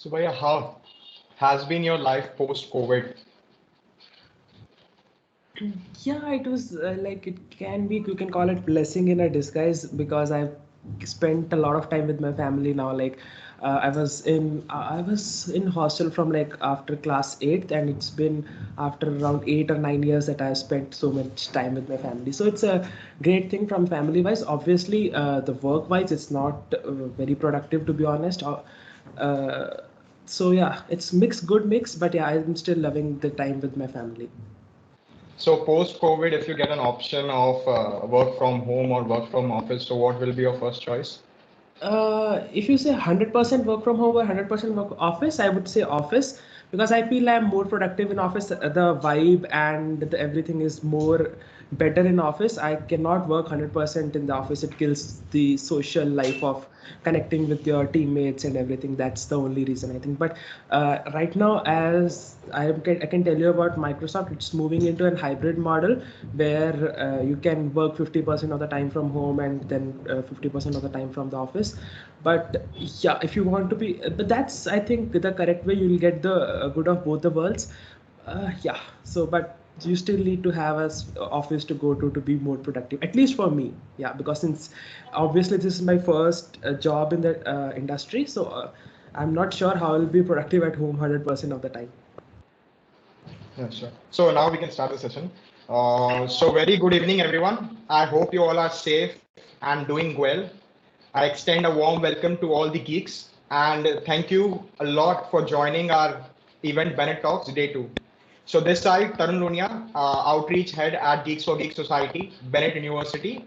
So, Bhaiya, how has been your life post-COVID? Yeah, it was like it can be, you can call it blessing in a disguise because I've spent a lot of time with my family now. Like I was in hostel from like after class 8th, and it's been after around 8 or 9 years that I've spent so much time with my family. So it's a great thing from family wise. Obviously, the work wise, it's not very productive to be honest. Uh, so yeah, it's mixed, good mix, but yeah, I'm still loving the time with my family. So, post-COVID, if you get an option of work from home or work from office, so what will be your first choice? If you say 100% work from home or 100% work office, I would say office because I feel I'm more productive in office. The vibe and everything is more better in office. I cannot work 100% in the office. It kills the social life of connecting with your teammates and everything. That's the only reason I think. But right now, as I can tell you about Microsoft, it's moving into a hybrid model where you can work 50% of the time from home and then 50% of the time from the office. But yeah, if you want to be, but that's I think the correct way. You'll get the good of both the worlds. Yeah. So, but you still need to have a office to go to be more productive. At least for me, yeah. Because since obviously this is my first job in the industry, so I'm not sure how I'll be productive at home 100% of the time. Yeah, sure. So now we can start the session. So very good evening, everyone. I hope you all are safe and doing well. I extend a warm welcome to all the geeks and thank you a lot for joining our event Bennett Talks Day 2. So this side, Tarun Lunia, Outreach Head at Geeks for Geeks Society, Bennett University.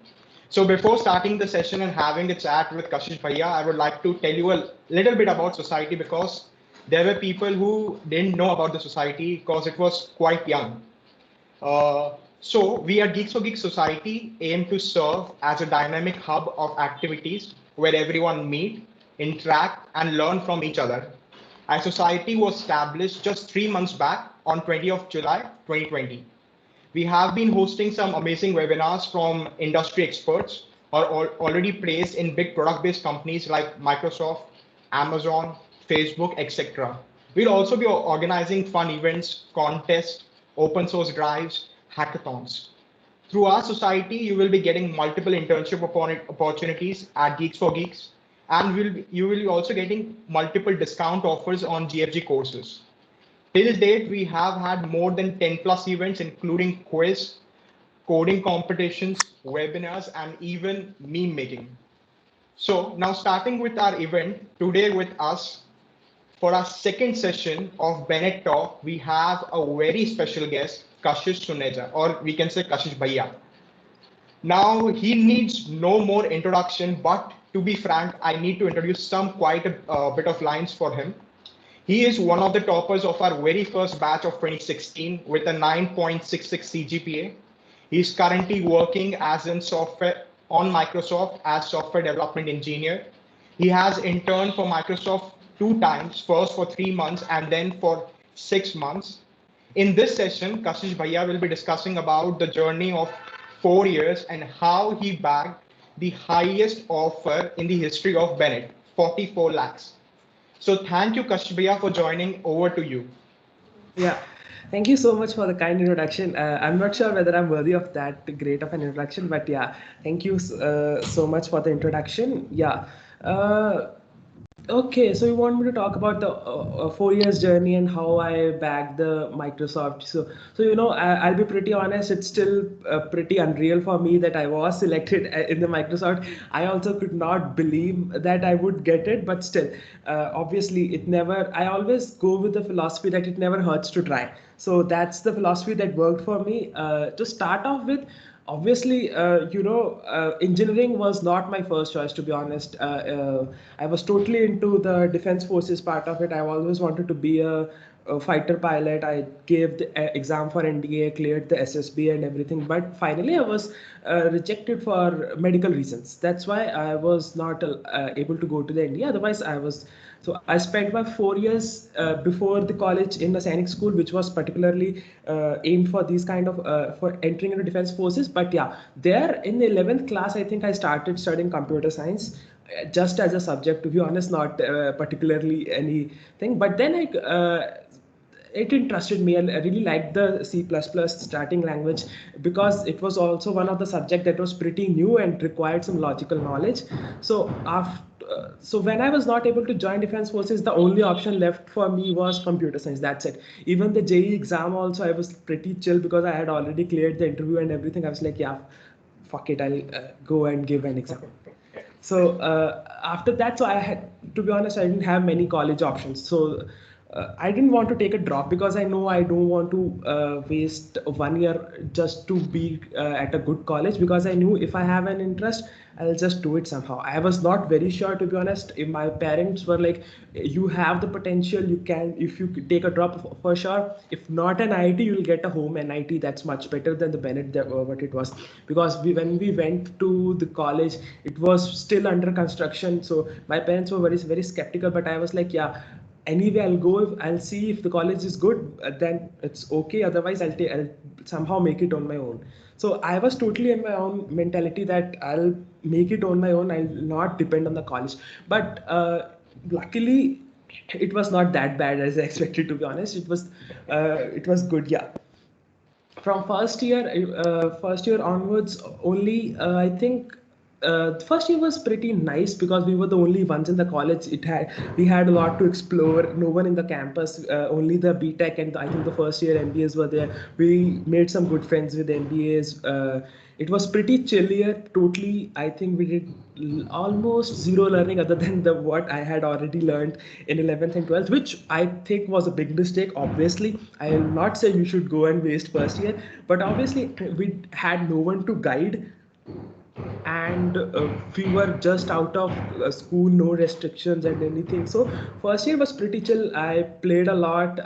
So before starting the session and having a chat with Kashish Bhaiya, I would like to tell you a little bit about society because there were people who didn't know about the society because it was quite young. So we at Geeks for Geeks Society aim to serve as a dynamic hub of activities where everyone meet, interact, and learn from each other. Our society was established just 3 months back on 20th of July 2020. We have been hosting some amazing webinars from industry experts or already placed in big product-based companies like Microsoft, Amazon, Facebook, etc. We'll also be organizing fun events, contests, open source drives, hackathons. Through our society, you will be getting multiple internship opportunities at Geeks for Geeks, and you will be also getting multiple discount offers on GFG courses. Till date, we have had more than 10 plus events, including quiz, coding competitions, webinars, and even meme making. So now starting with our event, today with us for our second session of Bennett Talk, we have a very special guest, Kashish Suneja, or we can say Kashish Bhaiya. Now he needs no more introduction, but to be frank, I need to introduce some quite a bit of lines for him. He is one of the toppers of our very first batch of 2016 with a 9.66 CGPA. He is currently working as in software on Microsoft as software development engineer. He has interned for Microsoft 2 times, first for 3 months and then for 6 months. In this session, Kashish Bhaiya will be discussing about the journey of 4 years and how he bagged the highest offer in the history of Bennett, 44 lakhs. So thank you, Kashbia, for joining. Over to you. Yeah, thank you so much for the kind introduction. I'm not sure whether I'm worthy of that great of an introduction, but yeah, thank you so much for the introduction. Yeah. Uh, Okay, so you want me to talk about the 4 years journey and how I bagged the Microsoft. So I'll be pretty honest. It's still pretty unreal for me that I was selected in the Microsoft. I also could not believe that I would get it, but still, obviously, it never. I always go with the philosophy that it never hurts to try. So that's the philosophy that worked for me. To start off with, obviously, engineering was not my first choice, to be honest. I was totally into the defense forces part of it. I always wanted to be a fighter pilot. I gave the exam for NDA, cleared the SSB and everything, but finally I was rejected for medical reasons. That's why I was not able to go to the NDA. Otherwise, I was. So I spent my 4 years before the college in a Sainik school, which was particularly aimed for these kind of for entering into defense forces. But yeah, there in the 11th class, I think I started studying computer science. just as a subject, to be honest, not particularly anything. But then it interested me, and I really liked the C++ starting language because it was also one of the subject that was pretty new and required some logical knowledge. So so when I was not able to join defense forces, the only option left for me was computer science. That's it. Even the JEE exam also, I was pretty chill because I had already cleared the interview and everything. I was like, yeah, fuck it, I'll go and give an exam. So after that, so I had, to be honest, I didn't have many college options. So I didn't want to take a drop because I know I don't want to waste 1 year just to be at a good college, because I knew if I have an interest, I'll just do it somehow. I was not very sure, to be honest. If my parents were like, you have the potential, you can, if you take a drop for sure. If not an IIT, you'll get a home NIT. That's much better than the Bennett, what it was. Because when we went to the college, it was still under construction. So my parents were very, very skeptical, but I was like, yeah, anyway, I'll go. I'll see if the college is good, then it's okay. Otherwise, I'll somehow make it on my own. So I was totally in my own mentality that I'll make it on my own. I'll not depend on the college. But luckily, it was not that bad as I expected. To be honest, it was good. Yeah. From first year onwards, only I think the first year was pretty nice because we were the only ones in the college. We had a lot to explore. No one in the campus, only the BTech and I think the first year MBAs were there. We made some good friends with MBAs. It was pretty chill year. Totally, I think we did almost zero learning other than the what I had already learned in 11th and 12th, which I think was a big mistake. Obviously, I will not say you should go and waste first year, but obviously we had no one to guide, and we were just out of school, no restrictions and anything. So first year was pretty chill. I played a lot.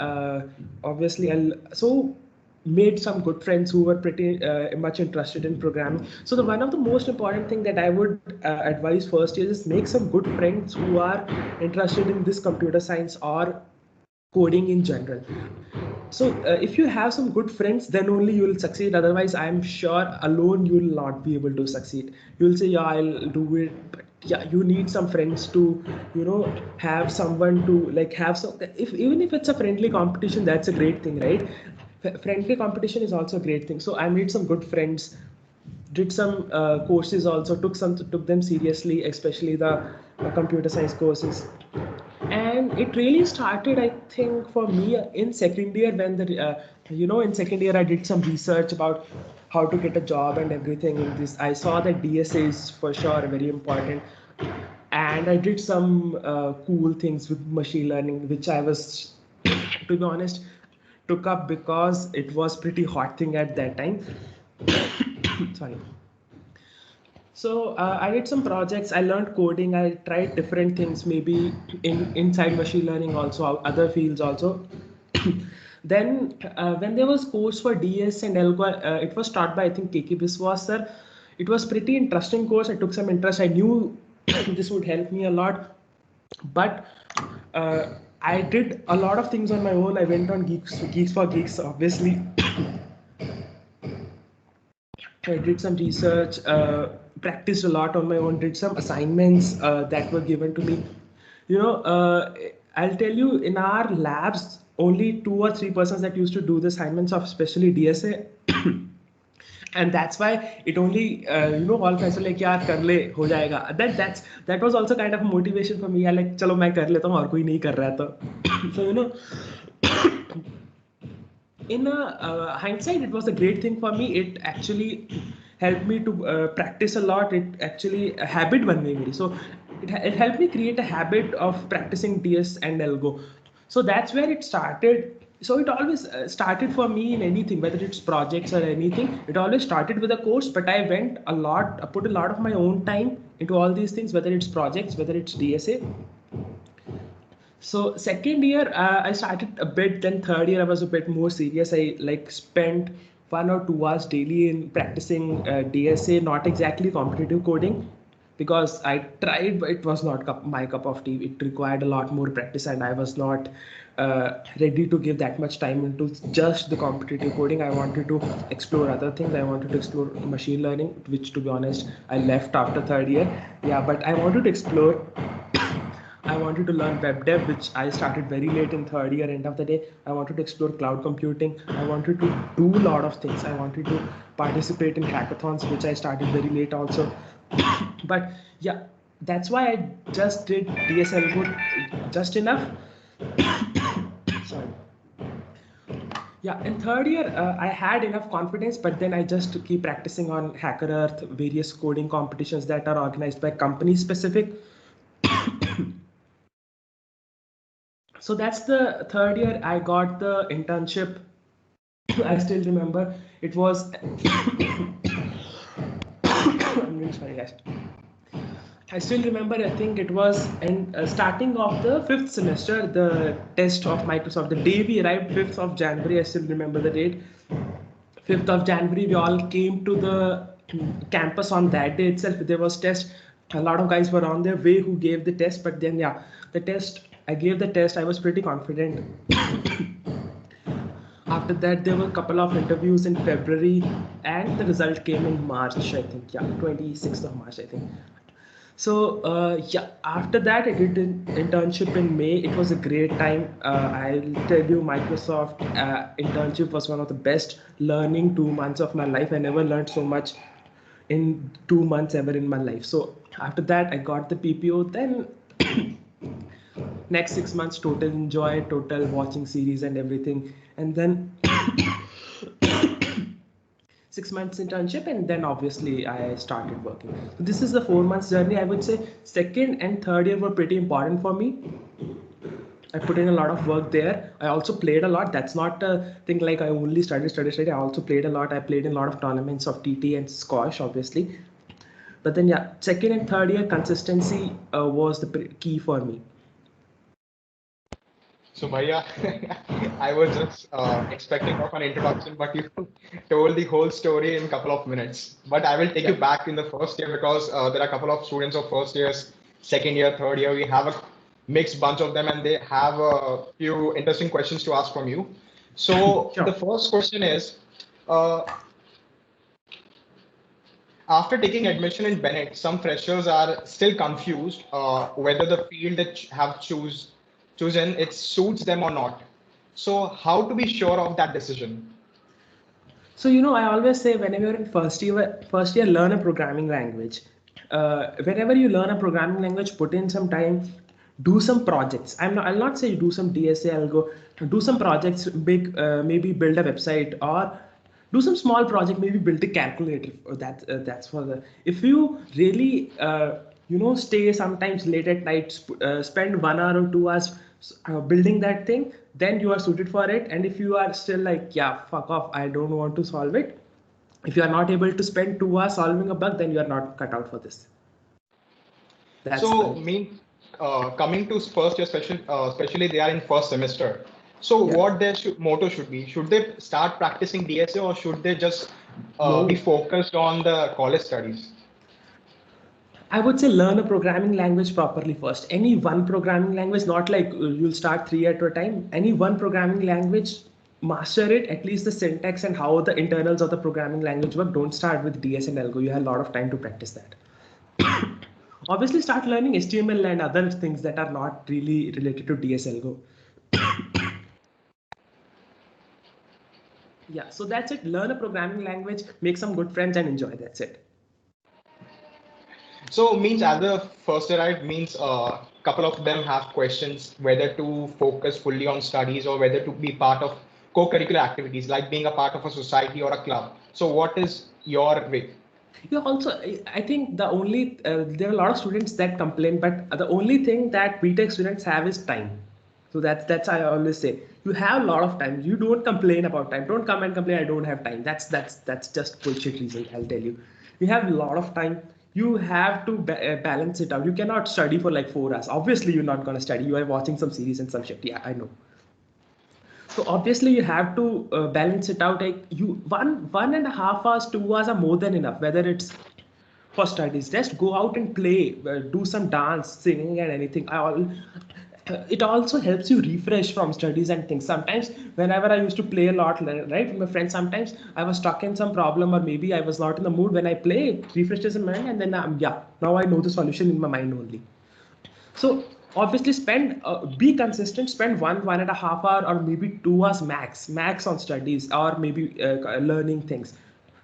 Obviously, so made some good friends who were pretty much interested in programming. So the one of the most important thing that I would advise first year is make some good friends who are interested in this computer science or coding in general. So if you have some good friends, then only you will succeed. Otherwise, I'm sure alone you will not be able to succeed. You'll say, yeah, I'll do it, but yeah, you need some friends to, have someone to like have some. If even if it's a friendly competition, that's a great thing, right? Friendly competition is also a great thing. So I made some good friends, did some courses also, took them seriously, especially the computer science courses. And it really started, I think, for me in second year when in second year I did some research about how to get a job and everything in this. I saw that DSA is for sure very important, and I did some cool things with machine learning, which I was, to be honest, took up because it was pretty hot thing at that time. Sorry. So I did some projects. I learned coding. I tried different things, maybe inside machine learning, also other fields also. Then when there was course for DS and Algo, it was taught by I think KK Biswas sir. It was pretty interesting course. I took some interest. I knew this would help me a lot, but I did a lot of things on my own. I went on Geeks for Geeks, obviously. I did some research, practiced a lot on my own, did some assignments that were given to me. I'll tell you, in our labs, only 2 or 3 persons that used to do the assignments of especially DSA. And that's why it only, all friends were like, yaar, kar le, ho jayega. That was also kind of a motivation for me. I like, chalo, main kar leta hu, aur koi nahi kar raha hai. So, in hindsight, it was a great thing for me. It actually helped me to practice a lot. It actually a habit ban gayi. So it helped me create a habit of practicing DS and Algo. So that's where it started. So it always started for me in anything, whether it's projects or anything. It always started with a course, but I went a lot, I put a lot of my own time into all these things, whether it's projects, whether it's DSA. So second year, I started a bit. Then third year, I was a bit more serious. I like spent 1 or 2 hours daily in practicing DSA, not exactly competitive coding. because I tried, but it was not my cup of tea. It required a lot more practice, and I was not ready to give that much time into just the competitive coding. I wanted to explore other things. I wanted to explore machine learning, which, to be honest, I left after third year. Yeah, but I wanted to explore. I wanted to learn web dev, which I started very late in third year. End of the day, I wanted to explore cloud computing. I wanted to do a lot of things. I wanted to participate in hackathons, which I started very late also. But yeah, that's why I just did DSL good just enough. Sorry. Yeah, in third year, I had enough confidence, but then I just keep practicing on Hacker Earth, various coding competitions that are organized by company specific. So that's the third year. I got the internship. I still remember it was. I'm really sorry, guys. I still remember, I think it was in starting of the fifth semester, the test of Microsoft. The day we arrived, 5th of January, I still remember the date. 5th of January, we all came to the campus on that day itself. There was test. A lot of guys were on their way who gave the test, but then yeah, the test, I gave the test. I was pretty confident. After that, there were a couple of interviews in February, and the result came in March, I think. Yeah, 26th of March, I think. So yeah, after that I did an internship in May. It was a great time. I'll tell you, Microsoft internship was one of the best learning 2 months of my life. I never learned so much in 2 months ever in my life. So after that, I got the PPO. Then next 6 months, total enjoy, total watching series and everything. And then 6 months internship, and then obviously I started working. So this is the 4 months journey. I would say second and third year were pretty important for me. I put in a lot of work there. I also played a lot. That's not a thing like I only studied. I also played a lot. I played in a lot of tournaments of TT and squash, obviously. But then yeah, second and third year consistency was the key for me. So, Bhaiya, I was just expecting of an introduction, but you told the whole story in a couple of minutes. But I will take you back in the first year because there are a couple of students of first years, second year, third year. We have a mixed bunch of them, and they have a few interesting questions to ask from you. So Sure. the first question is, uh, after taking admission in Bennett, some freshers are still confused whether the field they have chosen it suits them or not. So how to be sure of that decision? So I always say whenever you're in first year, learn a programming language. Whenever you learn a programming language, put in some time, do some projects. I'll not say do some DSA. I'll go do some projects, big, maybe build a website or do some small project, maybe build a calculator. That's for the. If you really stay sometimes late at night, spend 1 hour or 2 hours building that thing, then you are suited for it. And if you are still like, yeah, fuck off, I don't want to solve it, if you are not able to spend 2 hours solving a bug, then you are not cut out for this. That's So fine. mean coming to first year, especially they are in first semester. So Yeah. what their motto should be? Should they start practicing DSA or should they just be No, focused on the college studies? I would say learn a programming language properly first. Any one programming language, not like you'll start three at a time. Any one programming language, master it, at least the syntax and how the internals of the programming language work. Don't start with DS and Algo. You have a lot of time to practice that. Obviously, start learning HTML and other things that are not really related to DS Algo. Yeah, so that's it. Learn a programming language, make some good friends, and enjoy. That's it. So means as a first year, right, means a couple of them have questions whether to focus fully on studies or whether to be part of co-curricular activities like being a part of a society or a club. So what is your way? Yeah, also, I think the only, there are a lot of students that complain, but the only thing that BTech students have is time. So that's I always say. You have a lot of time. You don't complain about time. Don't come and complain, I don't have time. That's just bullshit reason, I'll tell you. You have a lot of time. You have to balance it out. You cannot study for like 4 hours. Obviously, you're not gonna study. You are watching some series and some shit. Yeah, I know. So obviously you have to balance it out. Like you 1.5 hours, 2 hours are more than enough. Whether it's for studies. Just go out and play, do some dance, singing, and anything. It also helps you refresh from studies and things. Sometimes, whenever I used to play a lot, right, with my friends, sometimes I was stuck in some problem, or maybe I was not in the mood. When I play, it refreshes in mind, and then yeah, now I know the solution in my mind only. So obviously be consistent, spend 1.5 hour or maybe 2 hours max on studies, or maybe learning things.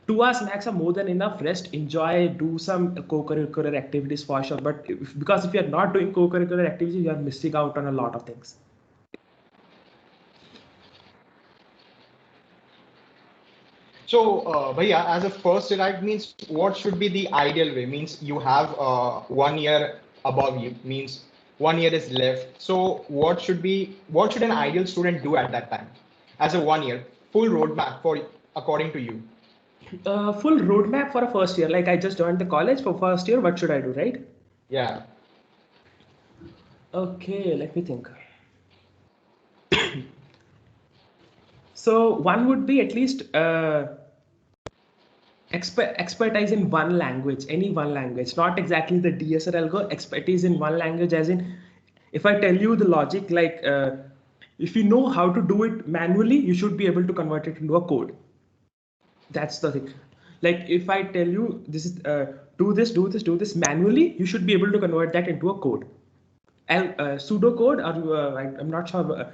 2 hours max are more than enough. Rest, enjoy, do some co-curricular activities for sure. But because if you're not doing co-curricular activities, you're missing out on a lot of things. So, Bhaiya, as a first year, means what should be the ideal way? Means you have 1 year above you, means 1 year is left. So, what should an ideal student do at that time? As a 1 year, full roadmap for according to you. Full roadmap for a first year. Like I just joined the college for first year. What should I do, right? Yeah. Okay, let me think. So one would be at least expertise in one language, any one language, not exactly the DSR algo, expertise in one language, as in, if I tell you the logic, like if you know how to do it manually, you should be able to convert it into a code. That's the thing. Like if I tell you this is do this manually, you should be able to convert that into a code. And pseudocode, or I'm not sure.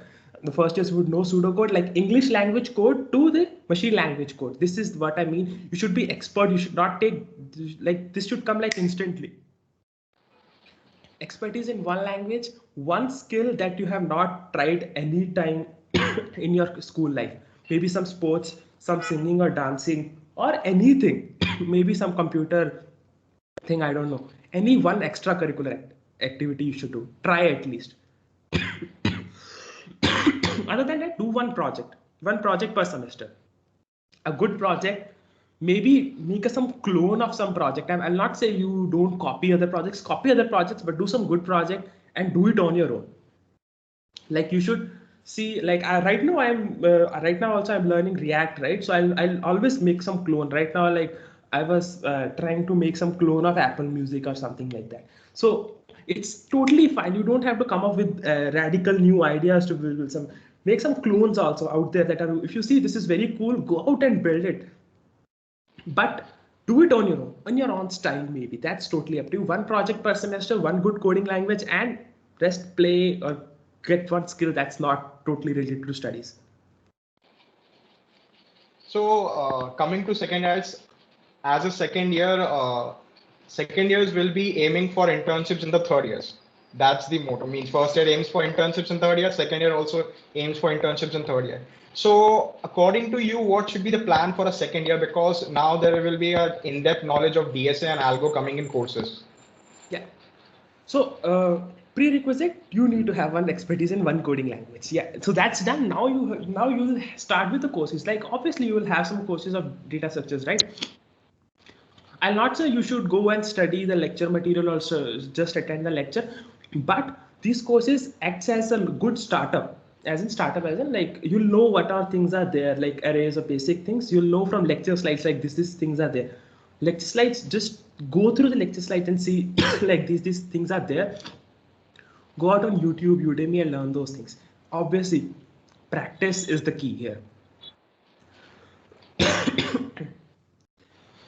The first years would know pseudocode, like English language code to the machine language code. This is what I mean. You should be expert. You should not take, like, this should come like instantly. Expertise in one language, one skill that you have not tried any time in your school life. Maybe some sports, some singing or dancing, or anything. Maybe some computer thing, I don't know. Any one extracurricular activity you should do. Try at least. Other than that, do one project per semester. A good project, maybe make some clone of some project. I'll not say you don't copy other projects, but do some good project and do it on your own. Like you should see, like right now also I'm learning React, right? So I'll always make some clone. Right now, like I was trying to make some clone of Apple Music or something like that. So it's totally fine. You don't have to come up with radical new ideas to build some. Make some clones also out there that are, if you see this is very cool, go out and build it. But do it on your own style. Maybe that's totally up to you. One project per semester, one good coding language, and rest play or get one skill that's not totally related to studies. So, coming to second years, as a second years will be aiming for internships in the third years. That's the motto. Means first year aims for internships in third year, second year also aims for internships in third year. So, according to you, what should be the plan for a second year? Because now there will be a in-depth knowledge of DSA and algo coming in courses. Yeah. So prerequisite, you need to have one expertise in one coding language. Yeah. So that's done. Now you will start with the courses. Like obviously you will have some courses of data structures, right? I'll not say you should go and study the lecture material or just attend the lecture, but these courses acts as a good startup. As in like you'll know what are things are there, like arrays of basic things. You'll know from lecture slides like these things are there. Lecture slides, just go through the lecture slides and see like these things are there. Go out on YouTube, Udemy, and learn those things. Obviously, practice is the key here.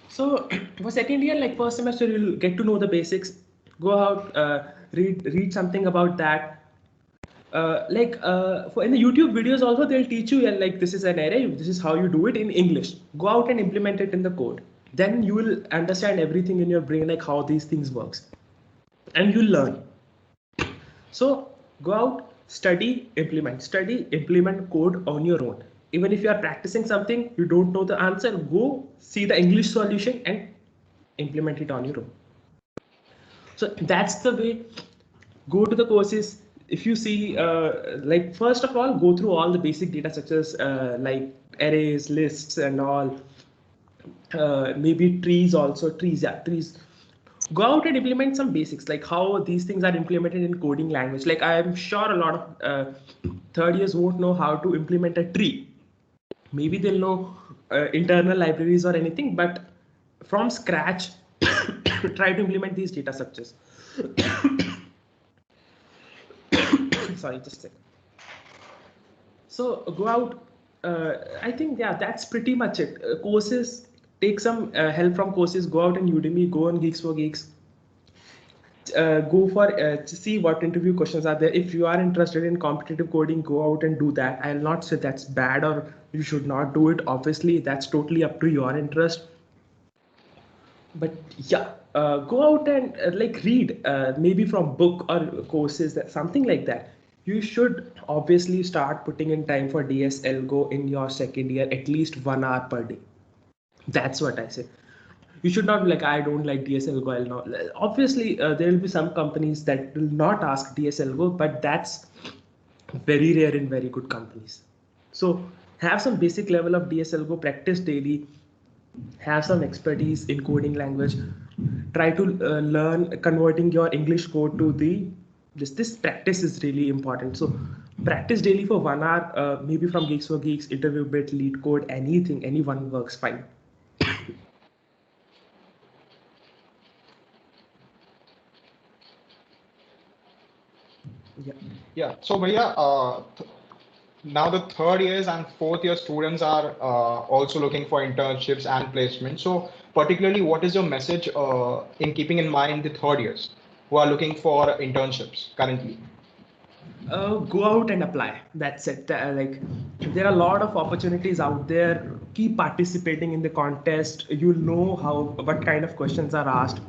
So for second year, like first semester, you'll get to know the basics. Go out, read something about that. For in the YouTube videos also, they'll teach you, and like this is an array, this is how you do it in English. Go out and implement it in the code. Then you will understand everything in your brain, like how these things works, and you'll learn. So go out, study, implement code on your own. Even if you are practicing something, you don't know the answer, go see the English solution and implement it on your own. So that's the way. Go to the courses. If you see, like first of all, go through all the basic data structures, like arrays, lists, and all. Maybe trees also, trees. Go out and implement some basics, like how these things are implemented in coding language. Like I'm sure a lot of third years won't know how to implement a tree. Maybe they'll know internal libraries or anything, but from scratch, try to implement these data structures. Sorry, just a second. So go out. I think, yeah, that's pretty much it. Courses, take some help from courses. Go out on Udemy, go on Geeks for Geeks. Go for to see what interview questions are there. If you are interested in competitive coding, go out and do that. I'll not say that's bad or you should not do it. Obviously, that's totally up to your interest. But yeah, go out and like read maybe from book or courses, that something like that. You should obviously start putting in time for DSL Go in your second year, at least 1 hour per day. That's what I say. You should not be like, I don't like DSL Go. I'll not. Obviously, there will be some companies that will not ask DSL Go, but that's very rare in very good companies. So have some basic level of DSL Go, practice daily, have some expertise in coding language, try to learn converting your English code to the this practice is really important. So practice daily for 1 hour, maybe from Geeks for Geeks, interview bit, lead code, anything, anyone works fine. Yeah. So Bhaiya, now the third years and fourth year students are also looking for internships and placements. So particularly, what is your message in keeping in mind the third years who are looking for internships currently? Go out and apply. That's it. Like, there are a lot of opportunities out there. Keep participating in the contest. You'll know what kind of questions are asked.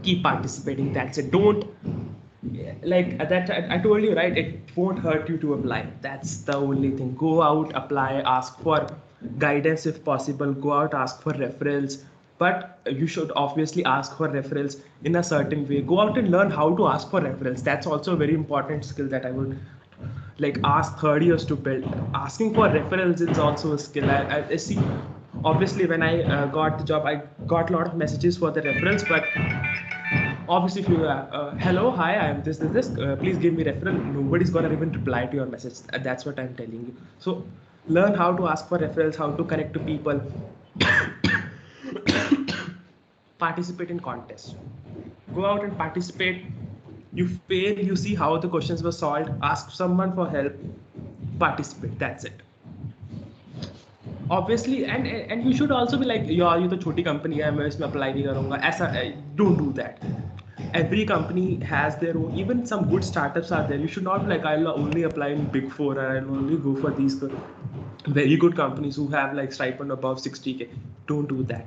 Keep participating. That's it. Don't, like that. I told you, right? It won't hurt you to apply. That's the only thing. Go out, apply, ask for guidance if possible. Go out, ask for referrals. But you should obviously ask for referrals in a certain way. Go out and learn how to ask for referrals. That's also a very important skill that I would like ask third years to build. Asking for referrals is also a skill. I see. Obviously, when I got the job, I got a lot of messages for the referrals, but obviously if you hello, hi, I am this, please give me referral, nobody's gonna even reply to your message. That's what I'm telling you. So learn how to ask for referrals, how to connect to people. Participate in contests. Go out and participate. You fail, you see how the questions were solved, ask someone for help, participate. That's it. Obviously, and you should also be like, यार ये तो छोटी company है, मैं इसमें apply नहीं करूँगा. ऐसा, don't do that. Every company has their own. Even some good startups are there. You should not be like, I'll only apply in Big Four and I'll only go for these very good companies who have like stipend above 60K. Don't do that.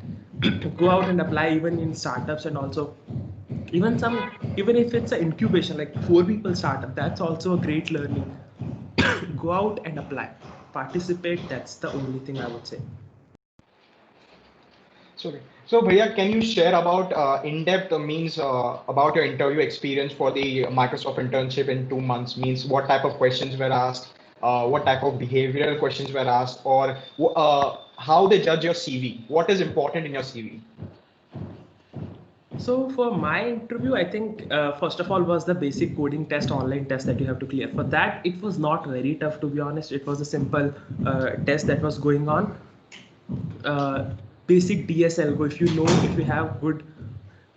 Go out and apply even in startups, and also even if it's an incubation, like 4 people startup, that's also a great learning. Go out and apply, participate. That's the only thing I would say. So Bhaiya, can you share about in-depth means about your interview experience for the Microsoft internship in 2 months? Means what type of questions were asked, what type of behavioral questions were asked, or how they judge your CV? What is important in your CV? So for my interview, I think first of all was the basic coding test, online test that you have to clear. For that, it was not very tough, to be honest. It was a simple test that was going on. Basic DSL Go. If you have good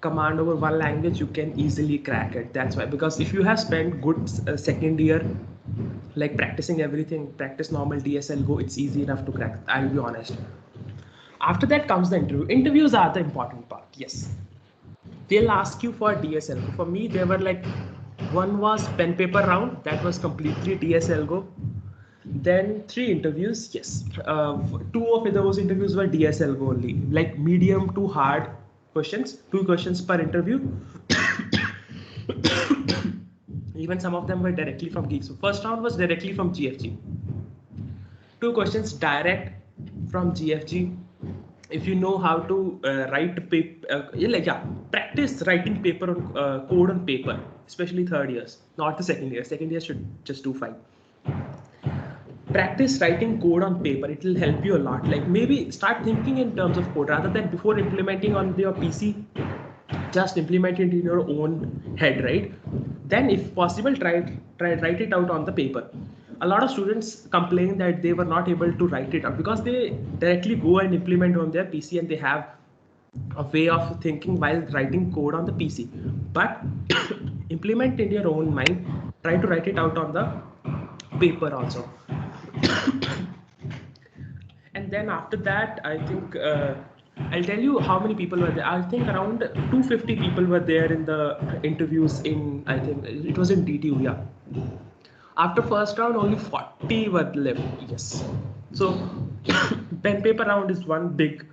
command over one language, you can easily crack it. That's why, because if you have spent good second year like practicing everything, practice normal DSL Go, it's easy enough to crack. I'll be honest. After that comes the interview. Interviews are the important part. Yes. They'll ask you for DSL Go. For me, they were like, one was pen paper round, that was completely DSL Go. Then 3 interviews, yes. 2 of those interviews were DSL Go only, like medium to hard questions, 2 questions per interview. Even some of them were directly from Geeks. So first round was directly from GFG. 2 questions direct from GFG. If you know how to write paper, practice writing paper on code on paper, especially third years, not the second year. Second year should just do fine. Practice writing code on paper. It will help you a lot. Like maybe start thinking in terms of code rather than before implementing on your PC. Just implement it in your own head, right? Then, if possible, try write it out on the paper. A lot of students complain that they were not able to write it out because they directly go and implement on their PC and they have a way of thinking while writing code on the PC, but implement in your own mind. Try to write it out on the paper also. And then after that, I think I'll tell you how many people were there. I think around 250 people were there in the interviews in, I think it was in DTU, yeah. After first round, only 40 were left, yes. So pen paper round is one big.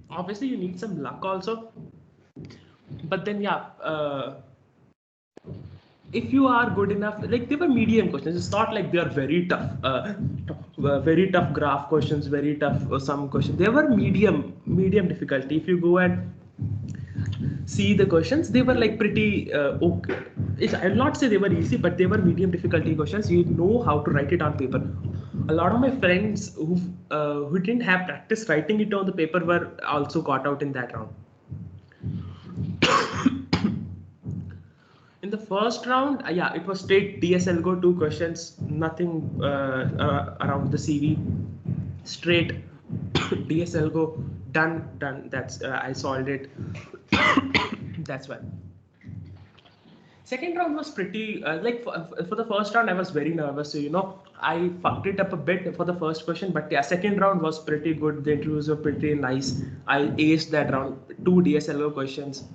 Obviously, you need some luck also. But then, yeah, if you are good enough, like they were medium questions. It's not like they are very tough, very tough graph questions, very tough sum questions. They were medium difficulty. If you go and see the questions, they were like pretty okay. I'll not say they were easy, but they were medium difficulty questions. You know how to write it on paper. A lot of my friends who didn't have practice writing it on the paper were also got out in that round. In the first round, yeah, it was straight DSLGO 2 questions, nothing around the CV. Straight DSLGO, done. That's I solved it. That's why. Second round was pretty like for the first round I was very nervous, so you know I fucked it up a bit for the first question, but yeah, second round was pretty good. The interviews were pretty nice. I aced that round, 2 DSLO questions,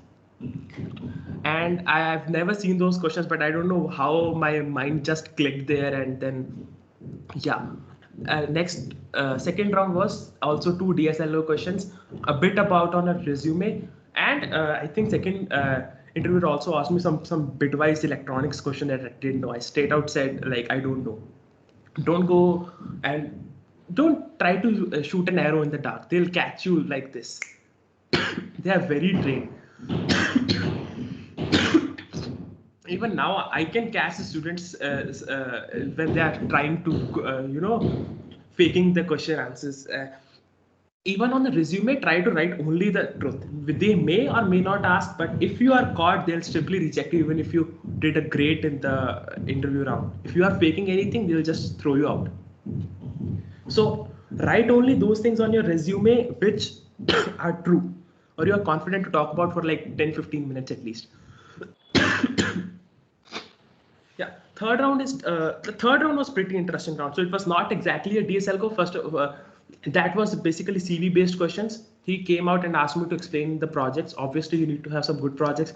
and I've never seen those questions, but I don't know how my mind just clicked there. And then yeah, next second round was also 2 DSLO questions, a bit about on a resume, and I think second interviewer also asked me some bitwise electronics question that I didn't know. I straight out said like I don't know. Don't go and don't try to shoot an arrow in the dark. They'll catch you like this. They are very trained. Even now, I can catch the students when they are trying to, faking the question answers. Even on the resume, try to write only the truth. They may or may not ask, but if you are caught, they'll simply reject you, even if you did a great in the interview round. If you are faking anything, they'll just throw you out. So write only those things on your resume which are true, or you are confident to talk about for like 10-15 minutes at least. Yeah, third round is the third round was pretty interesting round. So it was not exactly a DSLGO. First, that was basically CV based questions. He came out and asked me to explain the projects. Obviously, you need to have some good projects.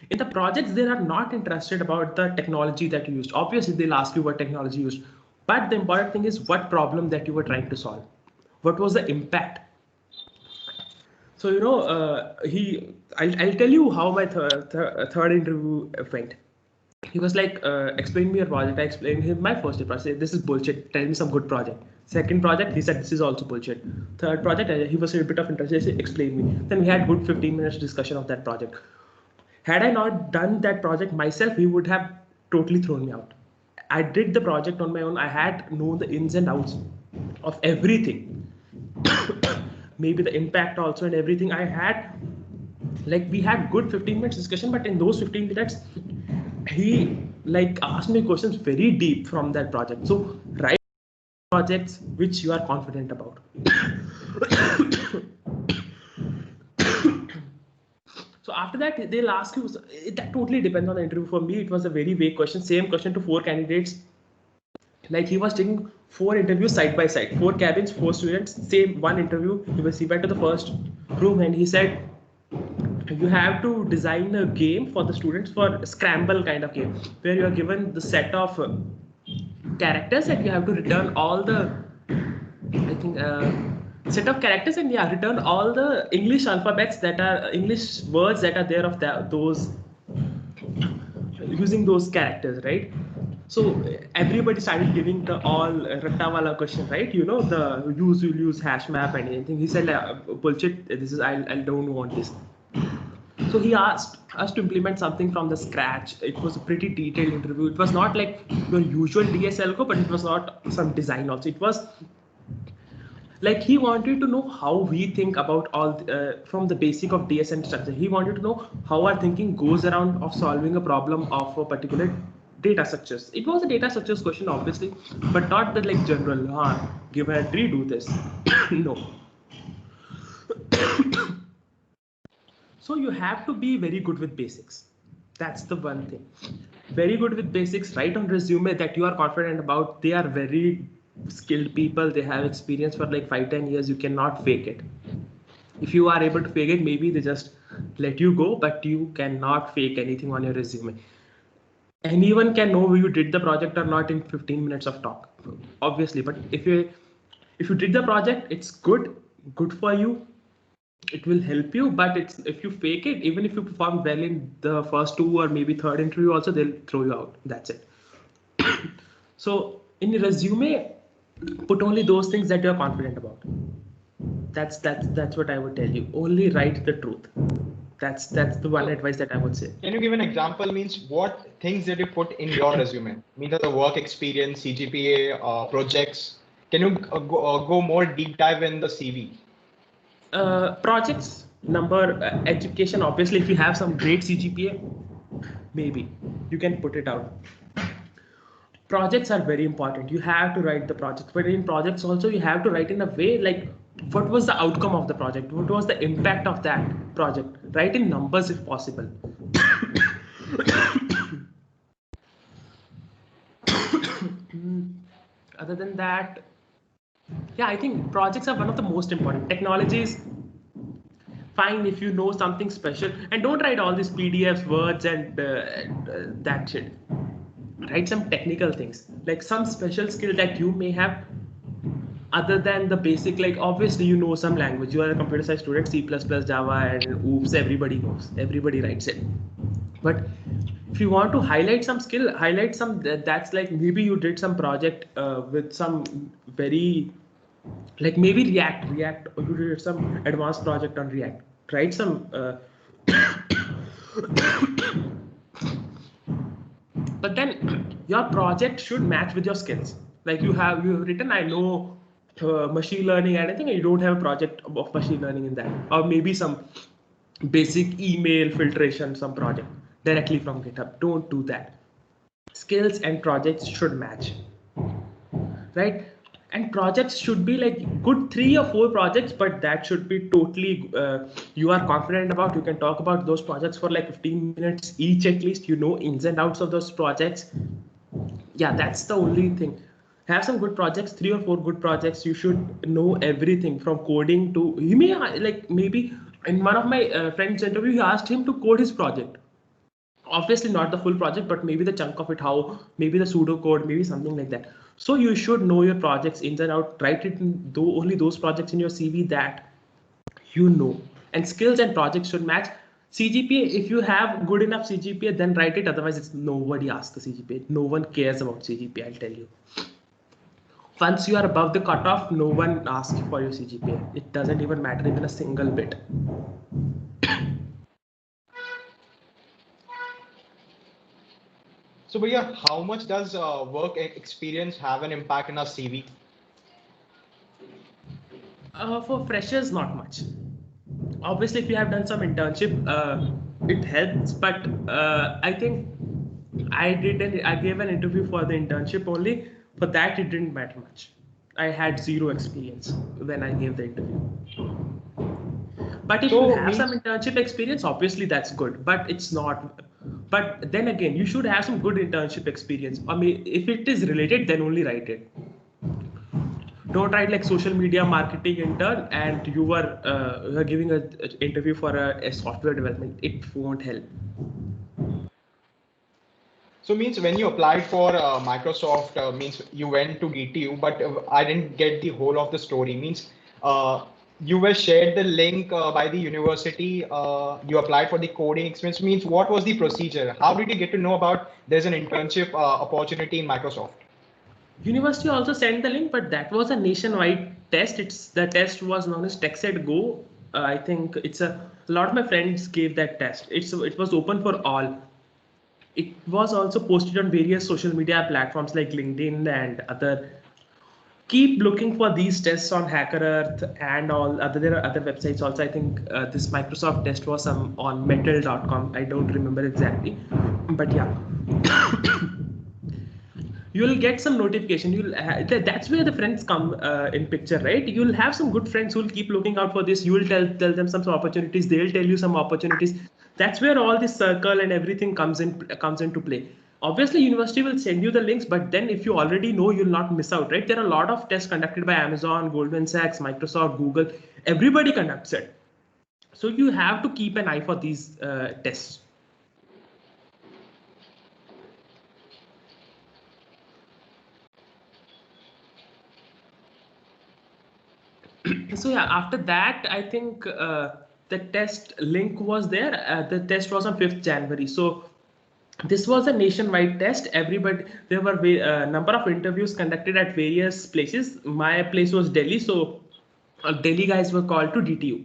In the projects, they are not interested about the technology that you used. Obviously, they'll ask you what technology you used, but the important thing is what problem that you were trying to solve. What was the impact? So you know, I'll tell you how my third interview went. He was like, explain me your project. I explained him my first project. I said, this is bullshit. Tell me some good project. Second project, he said, this is also bullshit. Third project, he was a bit of interest. He said, explain me. Then we had good 15 minutes discussion of that project. Had I not done that project myself, he would have totally thrown me out. I did the project on my own. I had known the ins and outs of everything. Maybe the impact also and everything. I had, like, we had good 15 minutes discussion, but in those 15 minutes, he like asked me questions very deep from that project. So write projects which you are confident about. So after that, they'll ask you, that totally depends on the interview. For me, it was a very vague question, same question to 4 candidates. Like he was taking 4 interviews side by side, 4 cabins, 4 students, same one interview. He went to the first room and he said, you have to design a game for the students, for a scramble kind of game, where you are given the set of characters and you have to return all the, I think, set of characters, and yeah, return all the English alphabets that are English words that are there of those, using those characters, right? So everybody started giving the all Rattawala question, right? You know, the use hash map and anything. He said, bullshit, this is, I don't want this. So he asked us to implement something from the scratch. It was a pretty detailed interview. It was not like your usual DSLGO, but it was not some design also. It was like he wanted to know how we think about all from the basic of DSN structure. He wanted to know how our thinking goes around of solving a problem of a particular data structures. It was a data structures question, obviously, but not the like general, given a tree, do this. No. So you have to be very good with basics. That's the one thing. Very good with basics. Write on resume that you are confident about. They are very skilled people. They have experience for like 5-10 years. You cannot fake it. If you are able to fake it, maybe they just let you go, but you cannot fake anything on your resume. Anyone can know you did the project or not in 15 minutes of talk, obviously. But if you did the project, it's good for you. It will help you, but it's if you fake it, even if you perform well in the first 2 or maybe third interview also, they'll throw you out. That's it. So in your resume, put only those things that you're confident about. That's what I would tell you. Only write the truth. That's the one advice that I would say. Can you give an example? Means what things did you put in your resume? Means the work experience, CGPA, projects. Can you go more deep dive in the CV? Projects, education. Obviously, if you have some great CGPA, maybe you can put it out. Projects are very important. You have to write the projects, but in projects also you have to write in a way like what was the outcome of the project, what was the impact of that project. Write in numbers if possible. Other than that, yeah, I think projects are one of the most important. Technologies, fine if you know something special, and don't write all these PDFs, words, and that shit. Write some technical things, like some special skill that you may have other than the basic, like obviously you know some language, you are a computer science student, C++, Java, and oops, everybody knows, everybody writes it. But if you want to highlight some skill, highlight some that's like maybe you did some project with some very like maybe React, or you did some advanced project on React. Write some but then your project should match with your skills. Like you have written, I know machine learning and anything, and you don't have a project of machine learning in that, or maybe some basic email filtration, some project directly from GitHub. Don't do that. Skills and projects should match, right? And projects should be like good 3 or 4 projects, but that should be totally you are confident about. You can talk about those projects for like 15 minutes each at least. You know ins and outs of those projects. Yeah, that's the only thing. Have some good projects, 3 or 4 good projects. You should know everything from coding to, you may like maybe in one of my friends interview, he asked him to code his project. Obviously not the full project, but maybe the chunk of it, how maybe the pseudocode, maybe something like that. So you should know your projects ins and out. Write it in only those projects in your CV that you know. And skills and projects should match. CGPA, if you have good enough CGPA, then write it. Otherwise, it's nobody asks the CGPA. No one cares about CGPA, I'll tell you. Once you are above the cutoff, no one asks for your CGPA. It doesn't even matter even a single bit. So, Bhaiya, how much does work experience have an impact in our CV? For freshers, not much. Obviously, if you have done some internship, it helps. But I think I gave an interview for the internship only. For that, it didn't matter much. I had 0 experience when I gave the interview. But if you have some internship experience, obviously that's good. But it's not. But then again, you should have some good internship experience. I mean, if it is related, then only write it. Don't write like social media marketing intern and you were giving an interview for a software development. It won't help. So means when you applied for Microsoft, means you went to DTU, but I didn't get the whole of the story. Means you were shared the link by the university. You applied for the coding experience. Means what was the procedure? How did you get to know about there's an internship opportunity in Microsoft? University also sent the link, but that was a nationwide test. The test was known as TechSet Go. I think it's a lot of my friends gave that test. It was open for all. It was also posted on various social media platforms like LinkedIn and other. Keep looking for these tests on HackerEarth and all other. There are other websites also. I think this Microsoft test was on metal.com. I don't remember exactly, but yeah. you'll get some notification. That's where the friends come in picture, right? You'll have some good friends who'll keep looking out for this. You'll tell them some opportunities, they'll tell you some opportunities. That's where all this circle and everything comes into play. Obviously university will send you the links, but then if you already know, you'll not miss out, right? There are a lot of tests conducted by Amazon, Goldman Sachs, Microsoft, Google. Everybody conducts it, so you have to keep an eye for these tests. So yeah, after that, I think the test link was there. The test was on 5th January. So this was a nationwide test. Everybody, there were a number of interviews conducted at various places. My place was Delhi, so Delhi guys were called to DTU.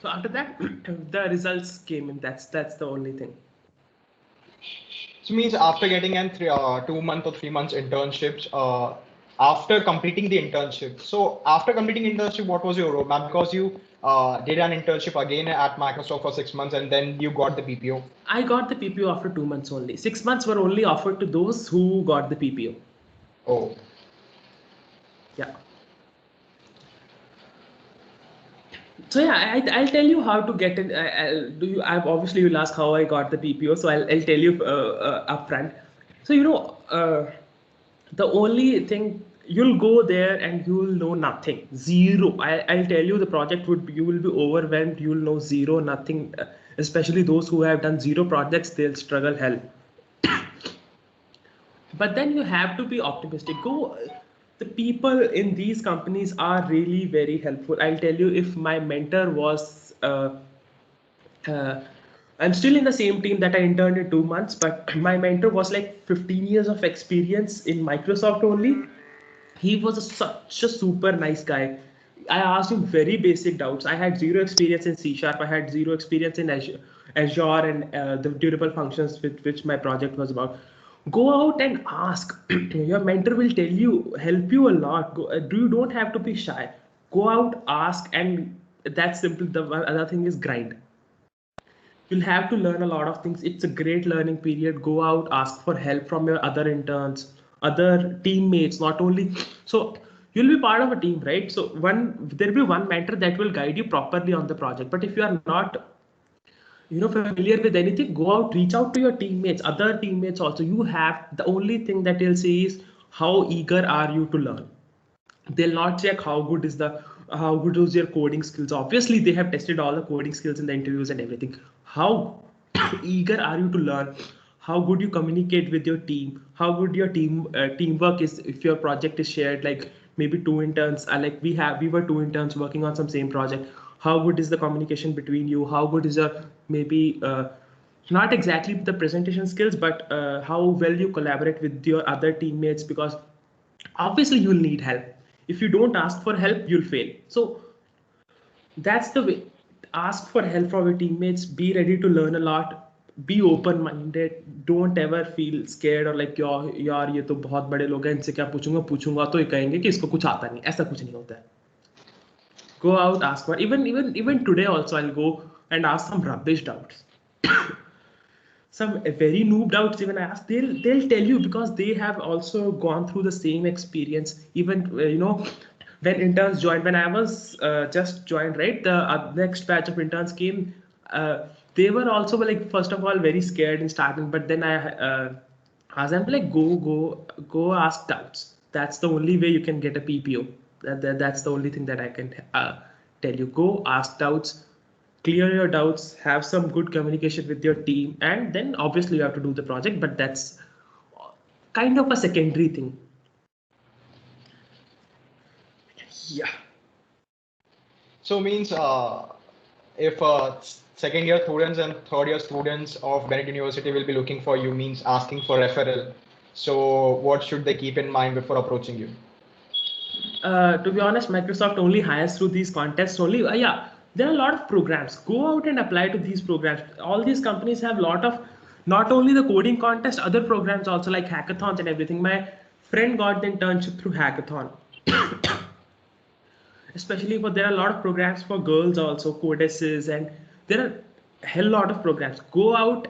So after that, the results came in. That's the only thing. So means after getting an 2 month or 3 months internships, after completing the internship. So after completing internship, what was your roadmap? Because you did an internship again at Microsoft for 6 months, and then you got the PPO. I got the PPO after 2 months only. 6 months were only offered to those who got the PPO. Oh. Yeah. So yeah, I'll tell you how to get it. I've obviously you'll ask how I got the PPO, so I'll tell you upfront. So the only thing, you'll go there and you'll know nothing, zero. I'll tell you, the project you will be overwhelmed. You'll know zero, nothing. Especially those who have done zero projects, they'll struggle hell. But then you have to be optimistic. The people in these companies are really very helpful. I'll tell you, if my mentor was I'm still in the same team that I interned in 2 months, but my mentor was like 15 years of experience in Microsoft only. He was such a super nice guy. I asked him very basic doubts. I had zero experience in C#. I had zero experience in Azure and the durable functions with which my project was about. Go out and ask. Your mentor will tell you, help you a lot. You don't have to be shy. Go out, ask, and that's simple. The other thing is grind. You'll have to learn a lot of things. It's a great learning period. Go out, ask for help from your other interns, other teammates, not only. So you'll be part of a team, right? So there'll be one mentor that will guide you properly on the project. But if you are not familiar with anything, go out, reach out to your teammates, other teammates also. You have, the only thing that they'll say is how eager are you to learn. They'll not check how good is your coding skills. Obviously they have tested all the coding skills in the interviews and everything. How eager are you to learn? How good you communicate with your team? How good your teamwork is if your project is shared, like maybe two interns, like we were two interns working on some same project. How good is the communication between you? How good is your, maybe not exactly the presentation skills, but how well you collaborate with your other teammates? Because obviously you'll need help. If you don't ask for help, you'll fail. So that's the way. Ask for help from your teammates. Be ready to learn a lot. Be open minded. Don't ever feel scared or like यार ये तो बहुत बड़े लोग हैं, इनसे क्या पूछूंगा तो ये कहेंगे कि इसको कुछ आता नहीं. ऐसा कुछ नहीं होता है. Go out, ask for, even today also I'll go and ask some rubbish doubts. Some very noob doubts even I ask, they'll tell you, because they have also gone through the same experience. Even when interns joined, when I was just joined, right, the next batch of interns came. They were also like, first of all, very scared in starting, but then I asked them like, go ask doubts. That's the only way you can get a PPO. That's the only thing that I can tell you. Go ask doubts, clear your doubts, have some good communication with your team, and then obviously you have to do the project, but that's kind of a secondary thing. Yeah. So means if second year students and third year students of Bennett University will be looking for you, means asking for referral. So what should they keep in mind before approaching you? To be honest, Microsoft only hires through these contests only. Yeah, there are a lot of programs. Go out and apply to these programs. All these companies have a lot of, not only the coding contest, other programs also, like hackathons and everything. My friend got the internship through hackathon. Especially there are a lot of programs for girls also, codesses, and there are a hell lot of programs. Go out,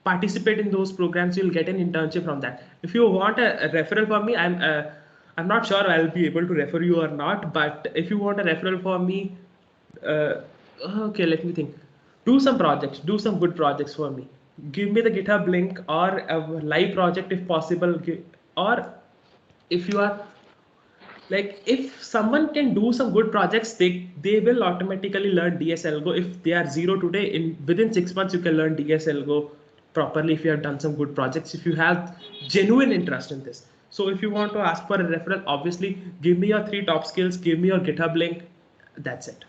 participate in those programs, you'll get an internship from that. If you want a referral for me, I'm not sure I'll be able to refer you or not, but if you want a referral for me, okay, let me think. Do some projects, do some good projects for me. Give me the GitHub link or a live project if possible, or if you are like, if someone can do some good projects, they will automatically learn DSLGO. If they are zero today, in within 6 months you can learn DSLGO properly if you have done some good projects, if you have genuine interest in this. So if you want to ask for a referral, obviously give me your 3 top skills, give me your GitHub link, that's it.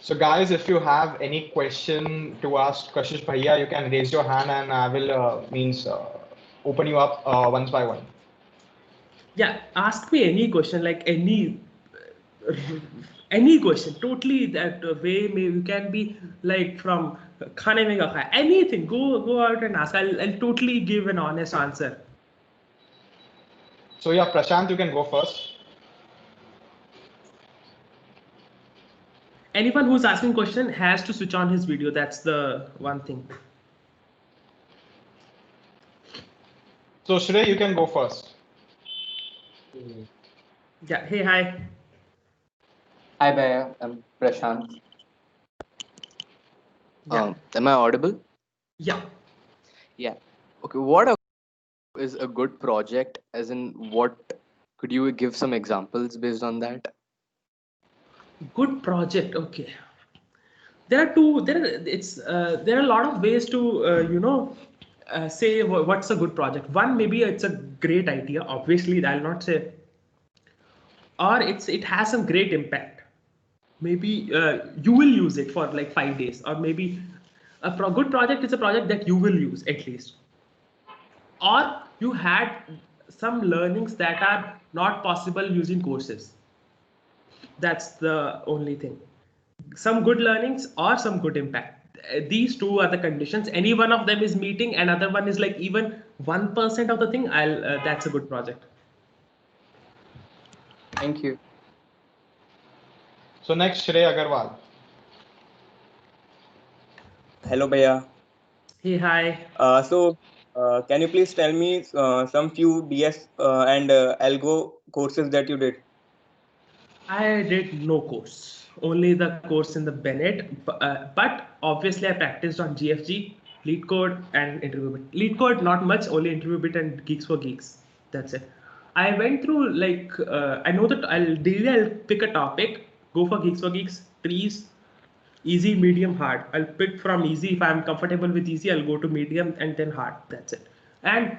So guys, if you have any question to ask Kashish Bhaiya, you can raise your hand and I will open you up one by one. Yeah, ask me any question, like any question, totally that way. Maybe you can be like from khane mein kya khaya, anything. Go out and ask. I'll totally give an honest answer. So yeah, Prashant, you can go first. Anyone who's asking question has to switch on his video. That's the one thing. So Shrey, you can go first. Yeah. Hey, hi. Hi, Bhaiya. I'm Prashant. Yeah. Am I audible? Yeah. Yeah. Okay. Is a good project? As in, what could you give some examples based on that? Good project. Okay. There are a lot of ways to say what's a good project. One, maybe it's a great idea. Obviously, I'll not say, or it has some great impact. Maybe you will use it for like 5 days, or maybe good project is a project that you will use at least, or you had some learnings that are not possible using courses. That's the only thing. Some good learnings or some good impact. These two are the conditions. Any one of them is meeting, another one is like even 1% of the thing, that's a good project. Thank you. So next, Shrey Agarwal. Hello, Bhaiya. Hey, hi. Can you please tell me some few DS and Algo courses that you did? I did no course, only the course in the Bennett, but obviously I practiced on GFG, LeetCode, and Interview Bit. LeetCode not much, only Interview Bit and Geeks for Geeks. That's it. I went through like I know that I'll pick a topic, go for Geeks, trees, easy, medium, hard. I'll pick from easy. If I'm comfortable with easy, I'll go to medium and then hard. That's it. And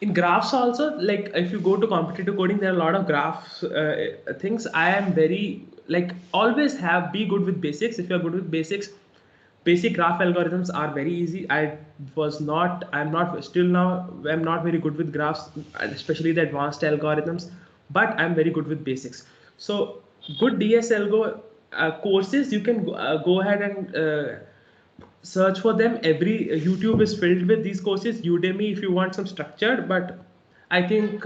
in graphs also, like if you go to competitive coding, there are a lot of graphs things. I am very like always be good with basics. If you're good with basics, basic graph algorithms are very easy. I'm not still now, I'm not very good with graphs, especially the advanced algorithms, but I'm very good with basics. So good DSLGO courses, you can go ahead and search for them. YouTube is filled with these courses. Udemy if you want some structured, but I think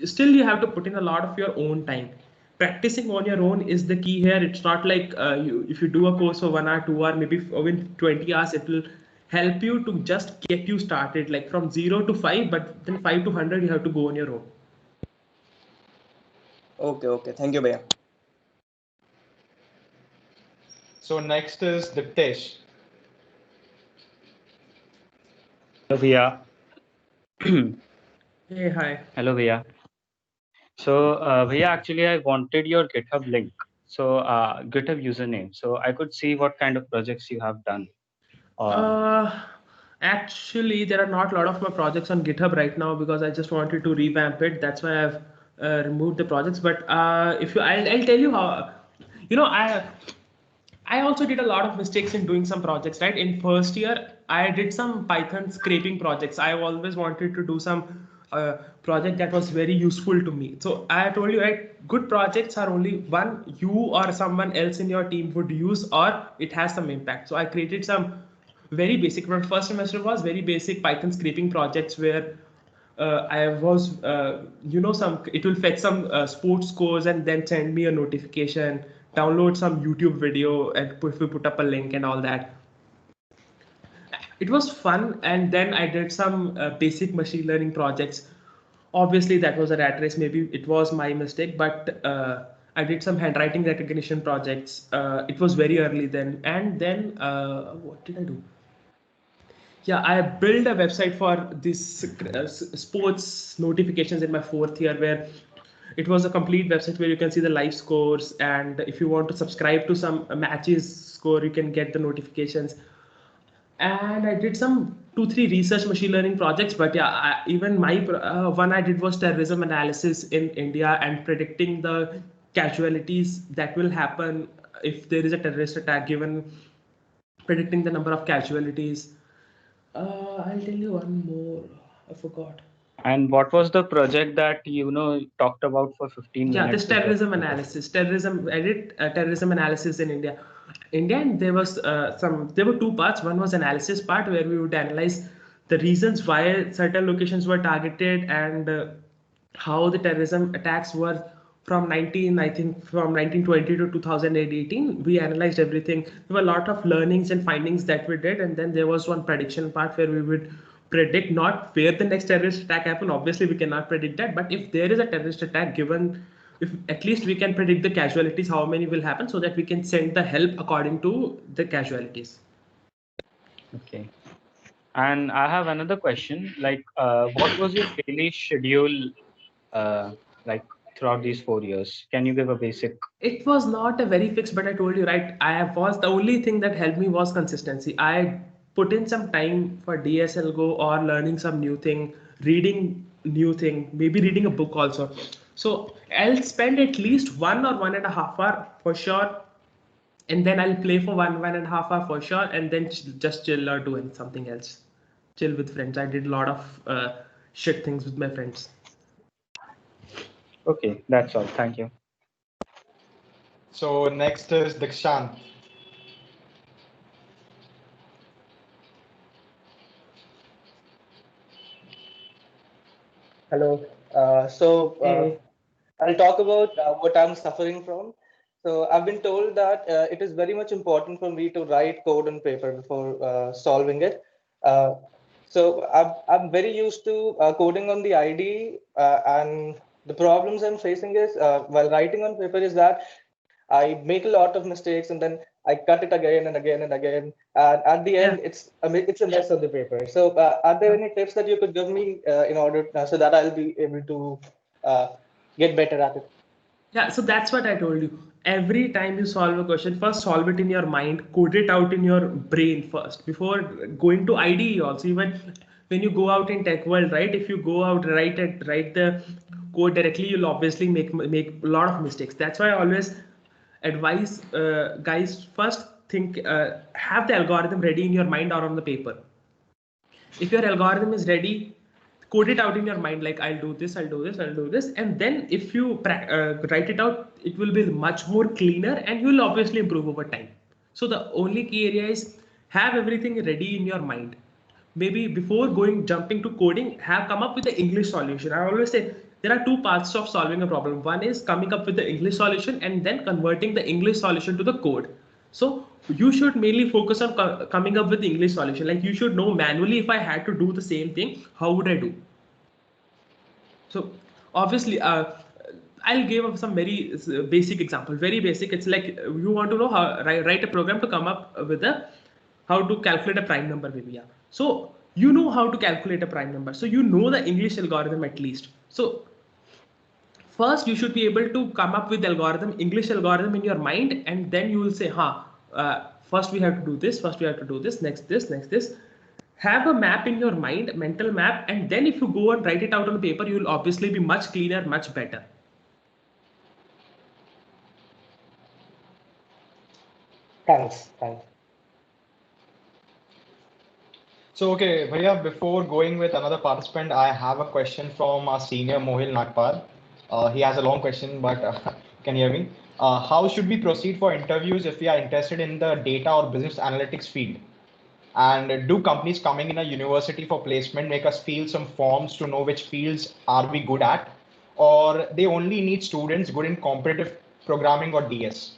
still you have to put in a lot of your own time. Practicing on your own is the key here. It's not like if you do a course for 1 hour, 2 hour, maybe within 20 hours, it will help you to just get you started, like from 0 to 5, but then 5 to 100 you have to go on your own. Okay. Thank you, Bhaiya. So next is Diptesh. Hello, Via. Hey, hi. Hello, Via. So, Via, actually, I wanted your GitHub link. So, GitHub username. So, I could see what kind of projects you have done. Actually, there are not a lot of my projects on GitHub right now because I just wanted to revamp it. That's why I've removed the projects. But I'll tell you how. I also did a lot of mistakes in doing some projects, right? In first year, I did some Python scraping projects. I always wanted to do some project that was very useful to me. So I told you, right, good projects are only one you or someone else in your team would use, or it has some impact. So I created some very basic, my first semester was very basic Python scraping projects where I was, it will fetch some sports scores and then send me a notification download some YouTube video and we put up a link and all that. It was fun, and then I did some basic machine learning projects. Obviously, that was a rat race. Maybe it was my mistake, but I did some handwriting recognition projects. It was very early then, and then what did I do? Yeah, I built a website for this sports notifications in my 4th year, where it was a complete website where you can see the live scores, and if you want to subscribe to some matches score, you can get the notifications. And I did some 2-3 research machine learning projects. But yeah, even my one I did was terrorism analysis in India and predicting the casualties that will happen if there is a terrorist attack, given predicting the number of casualties. I'll tell you one more. I forgot. And what was the project that talked about for 15 Yeah, minutes? this terrorism analysis. Terrorism. I did terrorism analysis in India. And there was there were 2 parts. One was analysis part, where we would analyze the reasons why certain locations were targeted, and how the terrorism attacks were from 1920 to 2018. We analyzed everything. There were a lot of learnings and findings that we did, and then there was one prediction part where we would predict not where the next terrorist attack happen. Obviously, we cannot predict that, but if there is a terrorist attack, given if at least we can predict the casualties, how many will happen, so that we can send the help according to the casualties. Okay. And I have another question. Like, what was your daily schedule, like throughout these 4 years? Can you give a basic? It was not a very fixed, but I told you, right? I was the only thing that helped me was consistency. I put in some time for DSL Go or learning some new thing, reading new thing, maybe reading a book also. So I'll spend at least 1 or 1.5 hour for sure, and then I'll play for 1.5 hour for sure, and then just chill or do something else. Chill with friends. I did a lot of shit things with my friends. Okay, that's all. Thank you. So next is Dikshant. Hello. Hey. I'll talk about what I'm suffering from. So I've been told that it is very much important for me to write code on paper before solving it. Uh, I'm very used to coding on the IDE, and the problems I'm facing is while writing on paper is that I make a lot of mistakes and then I cut it again and again and again. And at the end, it's a mess on the paper. So, are there any tips that you could give me in order so that I'll be able to get better at it? Yeah, so that's what I told you. Every time you solve a question, first solve it in your mind, code it out in your brain first before going to IDE. Also, even when you go out in tech world, right? If you go out write the code directly, you'll obviously make a lot of mistakes. That's why I always advise guys, first think, have the algorithm ready in your mind or on the paper. If your algorithm is ready, code it out in your mind, like I'll do this, I'll do this, I'll do this, and then if you write it out, it will be much more cleaner, and you will obviously improve over time. So the only key area is have everything ready in your mind. Maybe before jumping to coding, have come up with the English solution. I always say there are 2 paths of solving a problem. One is coming up with the English solution and then converting the English solution to the code. So you should mainly focus on coming up with the English solution. Like, you should know manually, if I had to do the same thing, how would I do? So obviously, I'll give some very basic example. Very basic. It's like you want to know how write a program to come up with how to calculate a prime number, maybe. Yeah. So you know how to calculate a prime number. So you know the English algorithm at least. So first you should be able to come up with English algorithm in your mind, and then you will say, first we have to do this, first we have to do this, next this, next this. Have a map in your mind, mental map, and then if you go and write it out on paper, you will obviously be much cleaner, much better. Thanks. So, okay, Bhaiya, before going with another participant, I have a question from our senior Mohil Nagpal. He has a long question, but can you hear me? How should we proceed for interviews if we are interested in the data or business analytics field? And do companies coming in a university for placement make us fill some forms to know which fields are we good at? Or they only need students good in competitive programming or DS?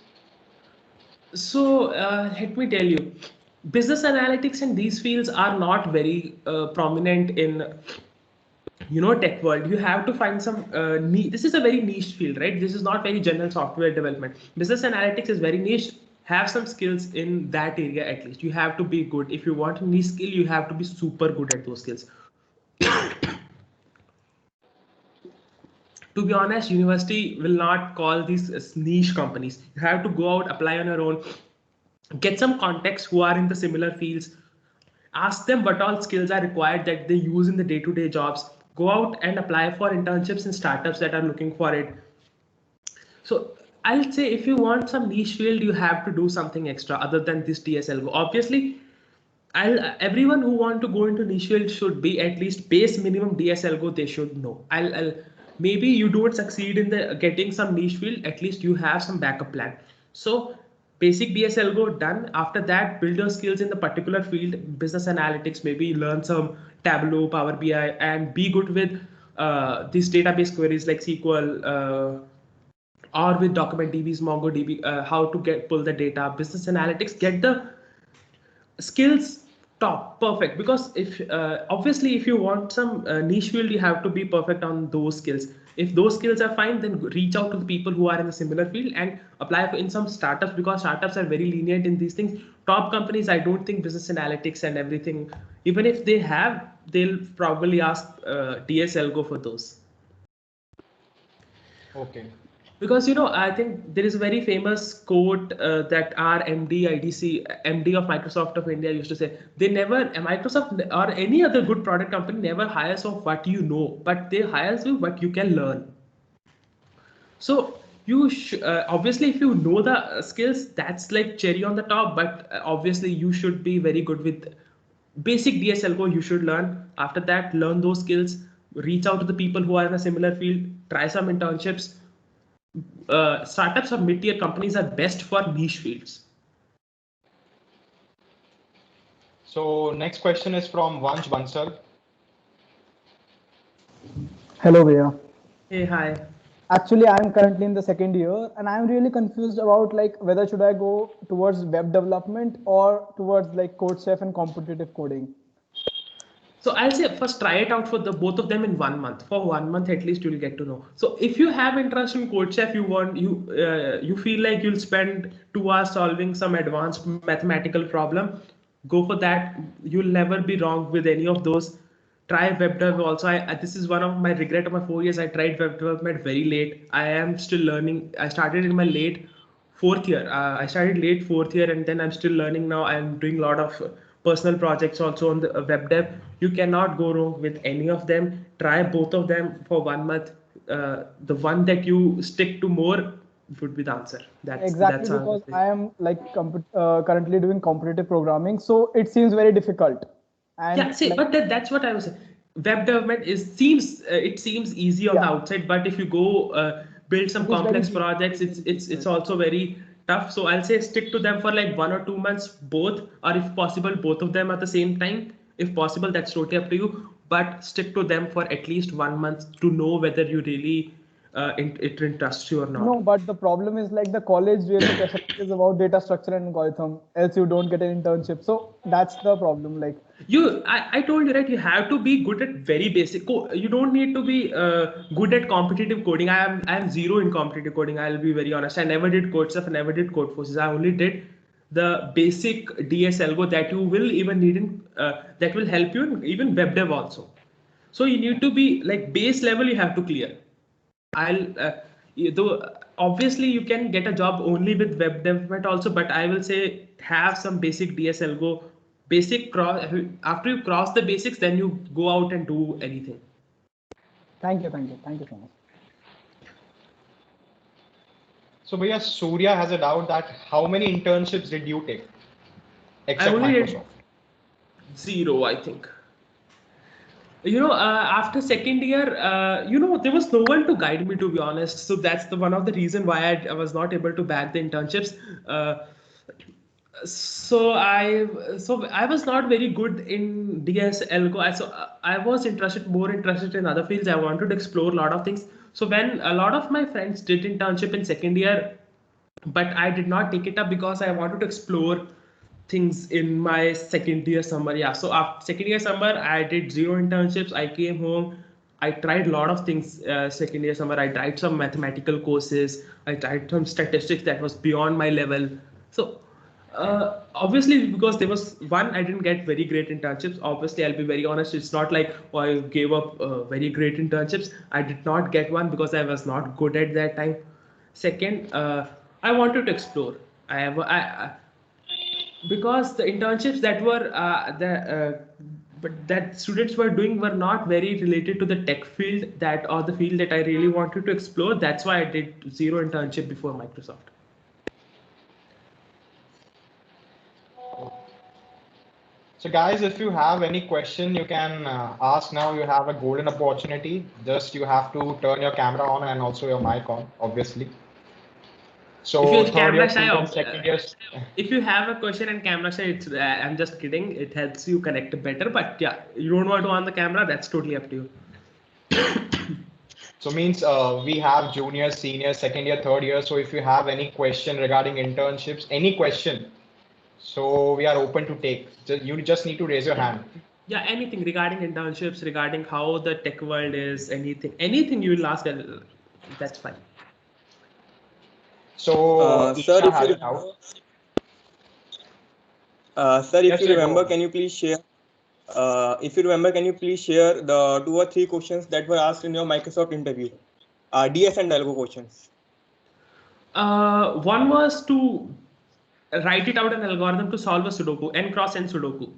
So let me tell you, business analytics and these fields are not very prominent in tech world. You have to find some this is a very niche field, right? This is not very general software development. Business analytics is very niche. Have some skills in that area. At least you have to be good. If you want a niche skill, you have to be super good at those skills. To be honest, university will not call these as niche companies. You have to go out, apply on your own, get some context who are in the similar fields, ask them what all skills are required that they use in the day-to-day jobs, go out and apply for internships in startups that are looking for it. So I'll say if you want some niche field, you have to do something extra other than this DSL. Obviously, everyone who want to go into niche field should be at least base minimum DSL they should know. I'll maybe you don't succeed in the getting some niche field, at least you have some backup plan. So basic DSL done. After that, build your skills in the particular field, business analytics, maybe learn some Tableau, Power BI, and be good with these database queries like SQL, or with document DBs, MongoDB, how to pull the data, business analytics, get the skills top perfect. Because if obviously if you want some niche field, you have to be perfect on those skills. If those skills are fine, then reach out to the people who are in a similar field and apply in some startups, because startups are very lenient in these things. Top companies, I don't think business analytics and everything, even if they have, they'll probably ask DSL for those. Okay. Because I think there is a very famous quote that our MD of Microsoft of India used to say. They never, Microsoft or any other good product company never hires of what you know, but they hires you what you can learn. So you obviously, if you know the skills, that's like cherry on the top. But obviously, you should be very good with basic DSL. You should learn. After that, learn those skills. Reach out to the people who are in a similar field. Try some internships. Startups or mid-tier companies are best for niche fields. So next question is from Vansh Bansal. Hello, Bhaiya. Hey, hi. Actually, I'm currently in the second year and I'm really confused about like whether should I go towards web development or towards like CodeChef and competitive coding. So I'll say first try it out for the both of them in 1 month. For 1 month at least you'll get to know. So if you have interest in CodeChef, you feel like you'll spend 2 hours solving some advanced mathematical problem, go for that. You'll never be wrong with any of those. Try web dev also. This is one of my regret of my 4 years. I tried web development very late. I am still learning. I started in my late fourth year. I started late fourth year, and then I'm still learning now. I'm doing a lot of personal projects also on the web dev. You cannot go wrong with any of them. Try both of them for 1 month. The one that you stick to more would be the answer. Exactly, because I am like currently doing competitive programming, so it seems very difficult. And yeah, see, like, but that's what I was saying. Web development seems easy on the outside, but if you go build some complex projects, it's also very tough. So I'll say stick to them for like 1 or 2 months, both, or if possible, both of them at the same time. If possible, that's totally up to you. But stick to them for at least 1 month to know whether you really it interests you or not. no, but the problem is like the college really pressurizes about data structure and algorithm, else you don't get an internship. So that's the problem. Like I told you, right, you have to be good at very basic you don't need to be good at competitive coding. I am zero in competitive coding. I'll be very honest. I never did code stuff. I never did code forces. I only did the basic DSL that you will even need in that will help you in even web dev also. So you need to be like base level you have to clear. Though obviously you can get a job only with web development also, but I will say have some basic DSL basic cross. After you cross the basics, then you go out and do anything. Thank you so much. So Bhaiya, Surya has a doubt that how many internships did you take except Microsoft? Zero, I think. After second year, there was no one to guide me, to be honest. So that's the one of the reason why I was not able to bag the internships. So I was not very good in DSL. So I was more interested in other fields. I wanted to explore a lot of things. So when a lot of my friends did internship in second year, but I did not take it up because I wanted to explore things in my second year summer. Yeah, so after second year summer, I did zero internships. I came home. I tried a lot of things. Second year summer, I tried some mathematical courses. I tried some statistics that was beyond my level. So obviously, because there was one, I didn't get very great internships. Obviously, I'll be very honest. It's not like, oh, I gave up very great internships. I did not get one because I was not good at that time. Second, I wanted to explore. Because the internships that were but that students were doing were not very related to the tech field that or the field that I really wanted to explore. That's why I did zero internship before Microsoft. So guys, if you have any question, you can ask now. You have a golden opportunity. Just you have to turn your camera on and also your mic on, obviously. So If you're third year camera shy, students, second years. if you have a question and camera shy, it's I'm just kidding. It helps you connect better. But yeah, you don't want to on the camera. That's totally up to you. So means we have junior, senior, second year, third year. So if you have any question regarding internships, any question, so we are open to take. You just need to raise your hand. Yeah, anything regarding internships, regarding how the tech world is, anything you will ask, that's fine. So Sir, Isha if has you it out. Sir, Yes, if you go remember, on. can you please share? If you remember, can you please share the 2 or 3 questions that were asked in your Microsoft interview? DS and algo questions. One was to write it out an algorithm to solve a Sudoku, n cross n Sudoku.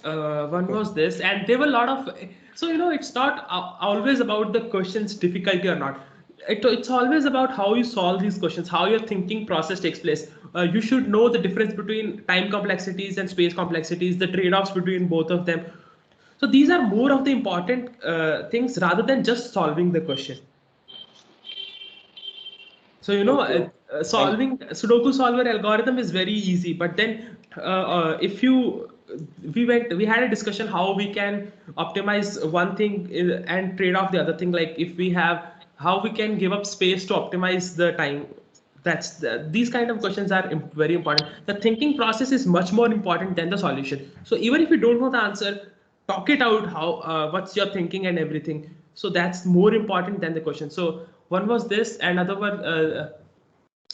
One was this, and there were a lot of. So it's not always about the question's difficulty or not. It's always about how you solve these questions, how your thinking process takes place. You should know the difference between time complexities and space complexities, the trade-offs between both of them. So these are more of the important things rather than just solving the question. So Okay. solving Sudoku solver algorithm is very easy, but then if you we had a discussion how we can optimize one thing and trade off the other thing. Like if we have how we can give up space to optimize the time. These kind of questions are very important. The thinking process is much more important than the solution. So even if you don't know the answer, talk it out. How what's your thinking and everything. So that's more important than the question. So one was this, and another one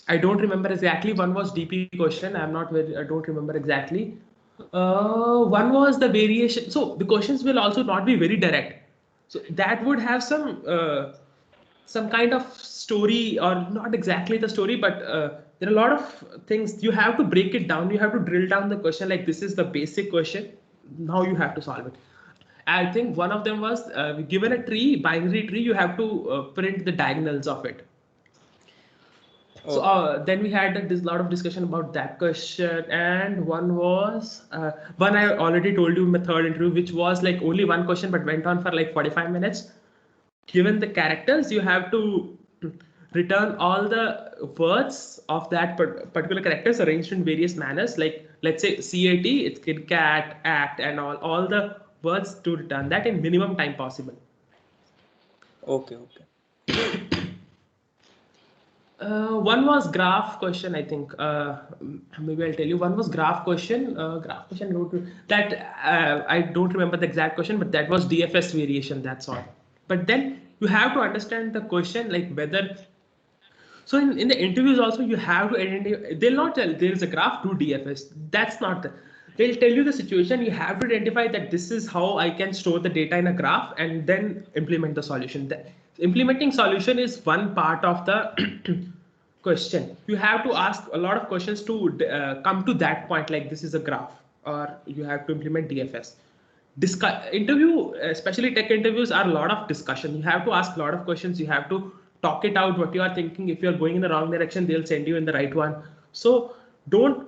I don't remember exactly. One was DP question. I don't remember exactly. One was the variation. So the questions will also not be very direct. So that would have some kind of story, or not exactly the story, but there are a lot of things. You have to break it down. You have to drill down the question. Like this is the basic question. Now you have to solve it. I think one of them was given a tree, binary tree. You have to print the diagonals of it. So then we had this lot of discussion about that question, and one was one I already told you in my third interview, which was like only one question but went on for like 45 minutes. Given the characters, you have to return all the words of that particular characters arranged in various manners. Like let's say CAT, it's kid, cat, act, and all the words to return that in minimum time possible. Okay. One was graph question, I think. Maybe I'll tell you. One was graph question. I don't remember the exact question, but that was DFS variation. That's all. But then you have to understand the question, like whether. So in the interviews also, you have to identify. They'll not tell there is a graph to DFS. That's not the. They'll tell you the situation. You have to identify that this is how I can store the data in a graph and then implement the solution. Implementing solution is one part of the question. You have to ask a lot of questions to come to that point, like this is a graph, or you have to implement DFS. Interview, especially tech interviews, are a lot of discussion. You have to ask a lot of questions. You have to talk it out what you are thinking. If you're going in the wrong direction, they'll send you in the right one. So don't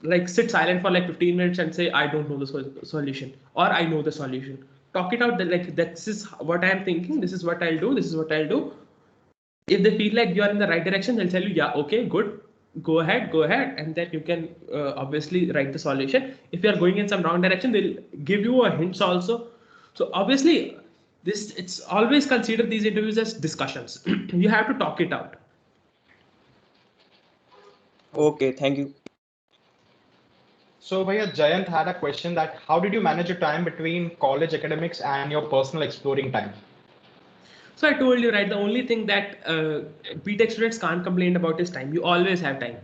like sit silent for like 15 minutes and say I don't know the solution, or I know the solution. Talk it out. Like this is what I'm thinking. This is what I'll do. This is what I'll do. If they feel like you are in the right direction, they'll tell you, yeah, okay, good, go ahead, and then you can obviously write the solution. If you are going in some wrong direction, they'll give you a hints also. So obviously it's always consider these interviews as discussions. You have to talk it out. Okay, thank you. So Bhaiya, Jayant had a question that how did you manage your time between college academics and your personal exploring time? So I told you, right, the only thing that BTech students can't complain about is time. You always have time.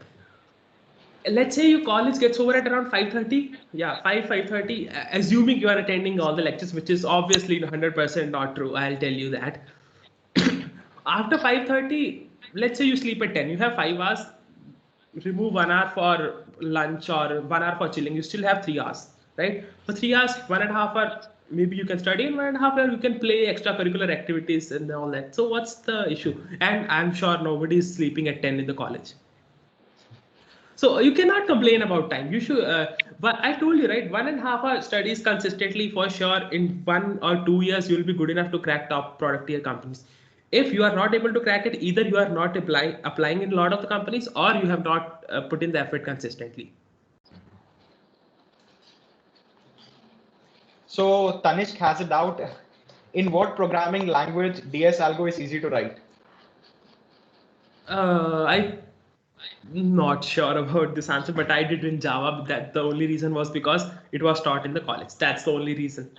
Let's say your college gets over at around 5:30. Yeah, 5:30. Assuming you are attending all the lectures, which is obviously 100% not true. I'll tell you that. After 5:30, let's say you sleep at 10. You have 5 hours. Remove 1 hour for lunch or 1 hour for chilling. You still have 3 hours, right? For 3 hours, 1.5 hour, maybe you can study, in 1.5 hour you can play extracurricular activities and all that. So what's the issue? And I'm sure nobody is sleeping at 10 in the college. So you cannot complain about time. You should, but I told you, right? 1.5 hour studies consistently for sure. In 1 or 2 years, you'll be good enough to crack top product tier companies. If you are not able to crack it, either you are not applying in a lot of the companies, or you have not put in the effort consistently. So Tanishq has a doubt. In what programming language DS Algo is easy to write? I'm not sure about this answer, but I did in Java. But that the only reason was because it was taught in the college. That's the only reason.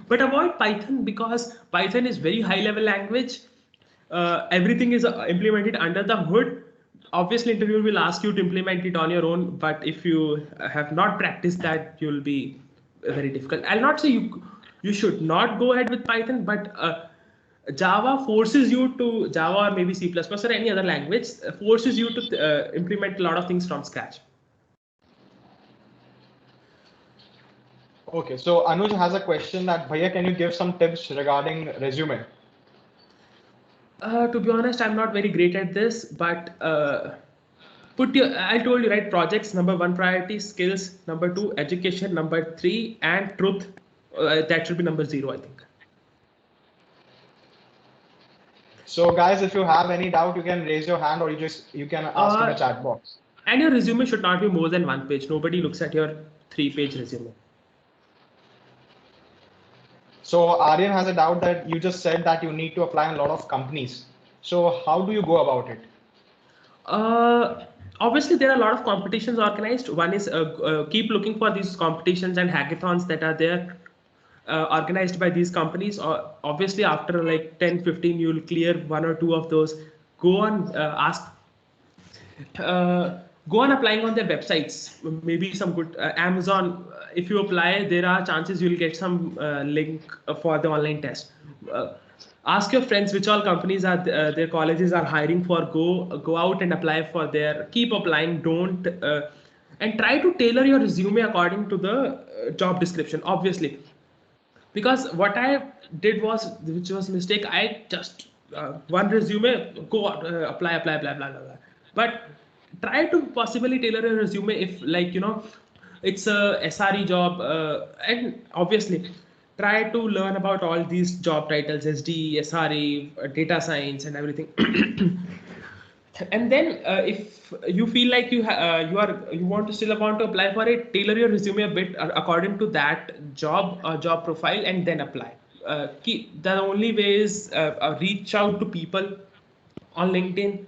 But avoid Python because Python is very high level language. Everything is implemented under the hood. Obviously, interviewer will ask you to implement it on your own, but if you have not practiced that, you'll be very difficult. I'll not say you should not go ahead with Python, but Java forces you to Java or maybe C++ or any other language forces you to implement a lot of things from scratch. Okay, so Anuj has a question that Bhaiya, can you give some tips regarding resume? To be honest, I'm not very great at this, but I told you, right, projects, number one priority, skills, number two, education, number three, and truth. That should be number zero, I think. So guys, if you have any doubt, you can raise your hand or you can ask in the chat box. And your resume should not be more than 1 page. Nobody looks at your 3-page resume. So Aryan has a doubt that you just said that you need to apply in a lot of companies. So how do you go about it? Obviously, there are a lot of competitions organized. One is keep looking for these competitions and hackathons that are there organized by these companies. Obviously, after like 10-15, you'll clear 1 or 2 of those. Go on, go on applying on their websites. Maybe some good Amazon. If you apply, there are chances you'll get some link for the online test. Ask your friends which all companies are their colleges are hiring for. Go out and apply for their. Keep applying. Don't and try to tailor your resume according to the job description. Obviously, because what I did was, which was mistake, I just one resume, go apply, blah blah blah blah. But try to possibly tailor a resume if, like, it's a SRE job, and obviously try to learn about all these job titles: SD, SRE, data science, and everything. And then if you feel like you want to apply for it, tailor your resume a bit according to that job profile, and then apply. The only way is reach out to people on LinkedIn.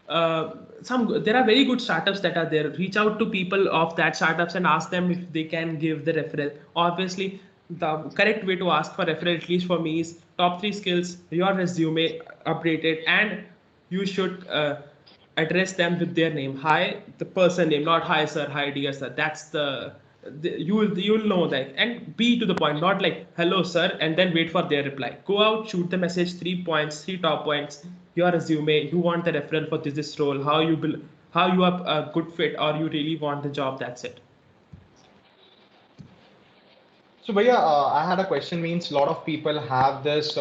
There are very good startups that are there. Reach out to people of that startups and ask them if they can give the referral. Obviously, the correct way to ask for referral, at least for me, is top 3 skills, your resume updated, and you should address them with their name. Hi, the person name, not hi sir, hi dear sir. That's you'll know that, and be to the point, not like hello sir and then wait for their reply. Go out, shoot the message, 3 points, 3 top points, your resume, you want the referral for this role, how you are a good fit, or you really want the job. That's it. So Bhaiya, I had a question. Means a lot of people have this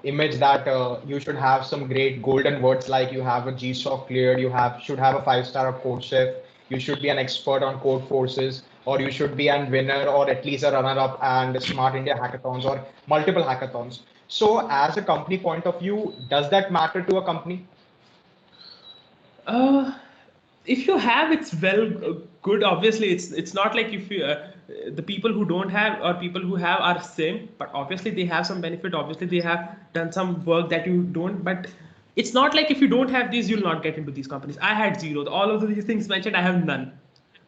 image that you should have some great golden words, like you have a GSOC cleared, should have a 5-star of CodeChef, you should be an expert on code forces, or you should be a winner or at least a runner-up and Smart India hackathons or multiple hackathons. So as a company point of view, does that matter to a company? If you have, it's good. Obviously, it's not like if you the people who don't have or people who have are same, but obviously they have some benefit. Obviously, they have done some work that you don't. But it's not like if you don't have these, you'll not get into these companies. I had zero. All of these things mentioned, I have none.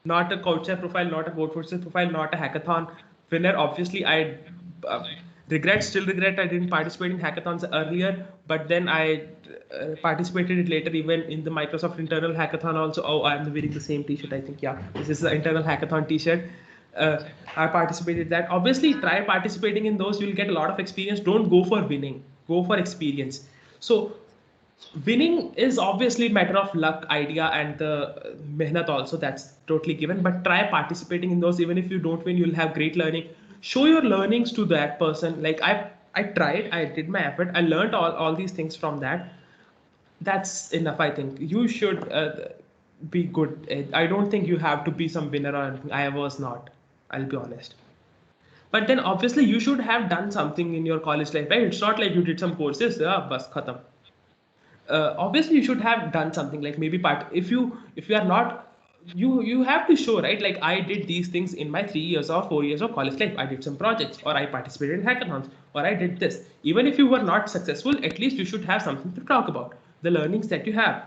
Not a CodeShare profile, not a CodeForces profile, not a hackathon winner. Obviously, I still regret I didn't participate in hackathons earlier, but then I participated it later, even in the Microsoft internal hackathon also. Oh, I'm wearing the same t-shirt, I think. Yeah, this is the internal hackathon t-shirt. I participated that. Obviously, try participating in those. You'll get a lot of experience. Don't go for winning. Go for experience. So winning is obviously matter of luck, idea, and the mehnat also. That's totally given. But try participating in those. Even if you don't win, you'll have great learning. Show your learnings to that person. Like I tried. I did my effort. I learned all these things from that. That's enough. I think you should be good. I don't think you have to be some winner or anything. I was not. I'll be honest. But then obviously you should have done something in your college life, right? It's not like you did some courses, bas khatam. Obviously you should have done something, like maybe part. If you are not, you have to show, right? Like I did these things in my 3 years or 4 years of college life. I did some projects, or I participated in hackathons, or I did this. Even if you were not successful, at least you should have something to talk about, the learnings that you have.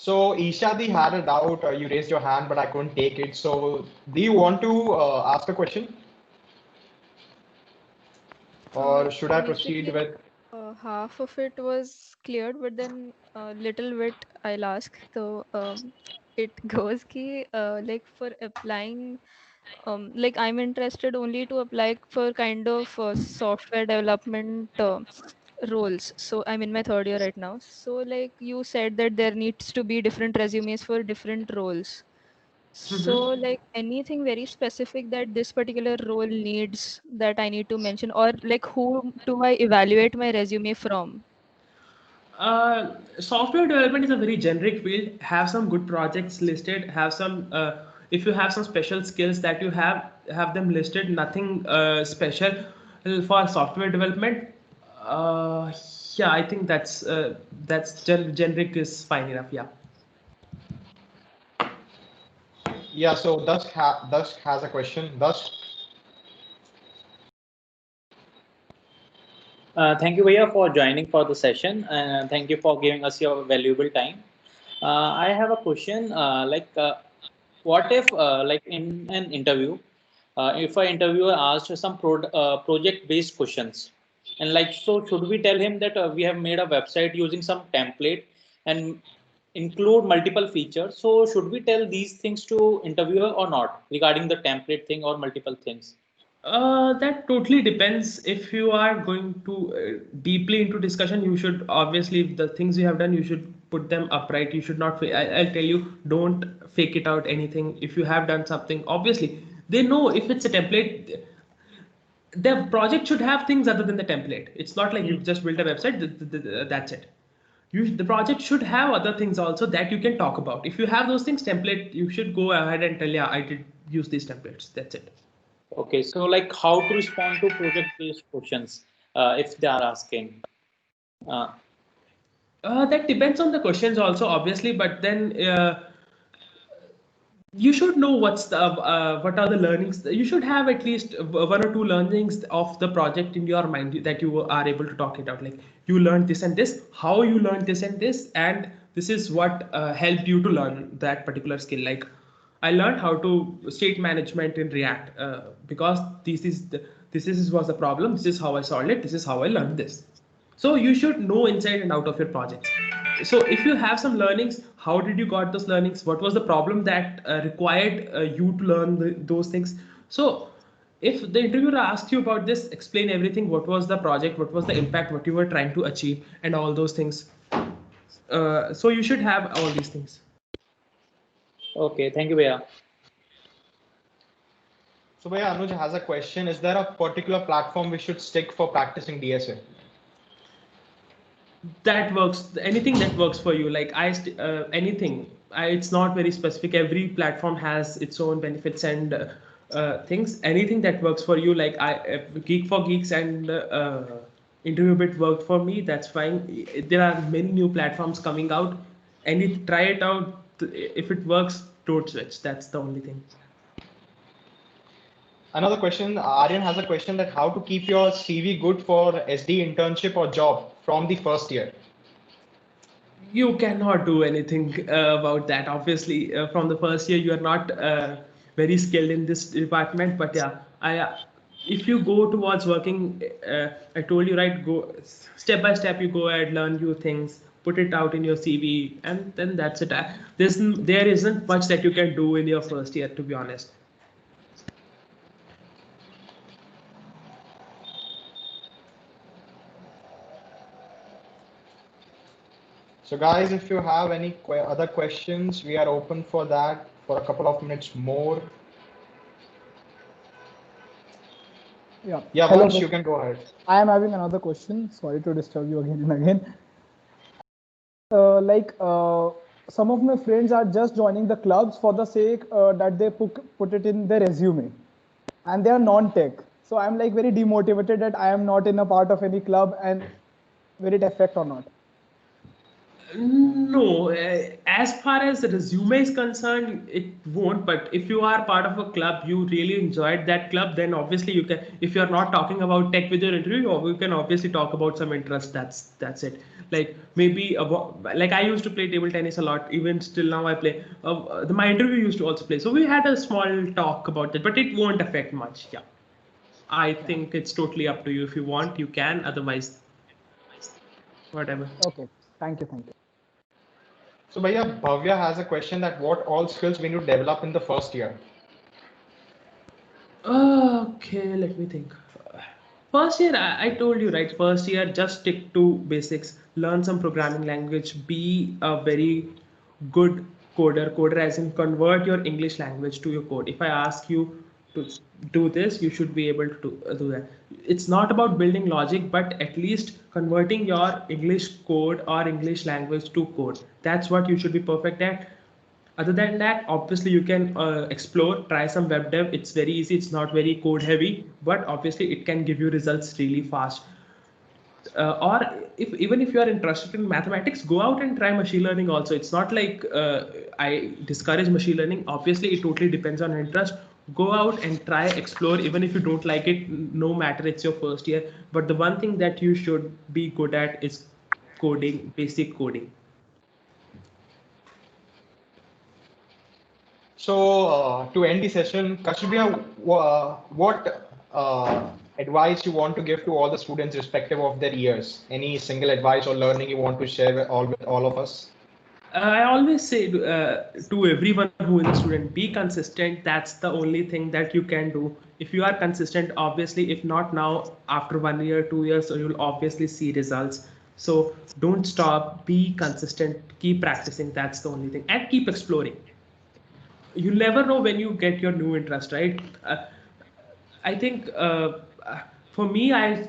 So Ishadi had a doubt. You raised your hand, but I couldn't take it. So do you want to ask a question, or should I proceed Basically, with? half of it was cleared, but then a little bit I'll ask. So it goes ki like for applying, like I'm interested only to apply for kind of software development roles. So I'm in my third year right now. So like you said that there needs to be different resumes for different roles. So like anything very specific that this particular role needs that I need to mention, or like who do I evaluate my resume from? Software development is a very generic field. Have some good projects listed. Have some, if you have some special skills that you have them listed. Nothing special for software development. Yeah, I think that's generic is fine enough. Yeah. Yeah. So Dusk has a question. Dusk. Thank you, Vaya, for joining for the session, and thank you for giving us your valuable time. I have a question. What if, like in an interview, if an interviewer asked some project-based questions, and like, so should we tell him that we have made a website using some template and include multiple features? So should we tell these things to interviewer or not regarding the template thing or multiple things? That totally depends. If you are going to deeply into discussion, you should obviously the things you have done, you should put them upright. You should not. I'll tell you, don't fake it out anything. If you have done something, obviously they know if it's a template. The project should have things other than the template. It's not like you've just built a website. That's it. The project should have other things also that you can talk about. If you have those things template, you should go ahead and tell, yeah, I did use these templates. That's it. Okay, so like how to respond to project-based questions if they are asking. Uh, That depends on the questions also, obviously, but then you should know what are the learnings. You should have at least one or two learnings of the project in your mind that you are able to talk it out. Like you learned this and this, how you learned this and this, and this is what helped you to learn that particular skill. Like I learned how to state management in React because this was the problem. This is how I solved it. This is how I learned this. So you should know inside and out of your projects. So if you have some learnings, how did you got those learnings? What was the problem that required you to learn those things? So if the interviewer asks you about this, explain everything. What was the project? What was the impact? What you were trying to achieve? And all those things. So you should have all these things. okay, thank you, Vaya. So Bhaiya, Anuj has a question. Is there a particular platform we should stick for practicing DSA? That works. Anything that works for you. Like anything. It's not very specific. Every platform has its own benefits and things. Anything that works for you. Like Geek for Geeks and InterviewBit worked for me. That's fine. There are many new platforms coming out, and you try it out. If it works, don't switch. That's the only thing. Another question, Aryan has a question that how to keep your CV good for SD internship or job from the first year. You cannot do anything about that. Obviously, from the first year, you are not very skilled in this department. But yeah, if you go towards working, I told you right, go step by step. You go ahead, learn new things, put it out in your CV, and then that's it. There isn't much that you can do in your first year, to be honest. So guys, if you have any other questions, we are open for that for a couple of minutes more. Yeah. Yeah, Hello, Vansh, you can go ahead. I am having another question. Sorry to disturb you again and again. Some of my friends are just joining the clubs for the sake that they put it in their resume, and they are non-tech. So I'm like very demotivated that I am not in a part of any club, and will it affect or not? No, as far as the resume is concerned, it won't. But if you are part of a club, you really enjoyed that club, then obviously you can. If you are not talking about tech with your interview, you can obviously talk about some interest. That's it. Like maybe like I used to play table tennis a lot. Even still now I play. My interview used to also play. So we had a small talk about that, but it won't affect much. Yeah, I think it's totally up to you. If you want, you can. Otherwise, whatever. Okay. Thank you. Thank you. So Bhaiya, Bhavya has a question that what all skills we need to develop in the first year? Okay, let me think. First year, I told you, right? First year, just stick to basics. Learn some programming language. Be a very good coder. Coder as in convert your English language to your code. If I ask you to do this, you should be able to do that. It's not about building logic, but at least converting your English code or English language to code. That's what you should be perfect at. Other than that, obviously you can explore, try some web dev. It's very easy, it's not very code heavy, but obviously it can give you results really fast. Or if even if you are interested in mathematics, go out and try machine learning also. It's not like I discourage machine learning. Obviously it totally depends on interest. Go out and try, explore, even if you don't like it, no matter, it's your first year. But the one thing that you should be good at is coding, basic coding. So to end the session, Kashubia, what advice you want to give to all the students irrespective of their years? Any single advice or learning you want to share with all of us? I always say to everyone who is a student, be consistent. That's the only thing that you can do. If you are consistent, obviously, if not now, after 1 year, 2 years, you'll obviously see results. So don't stop, be consistent, keep practicing. That's the only thing. And keep exploring. You never know when you get your new interest, right? I think for me, I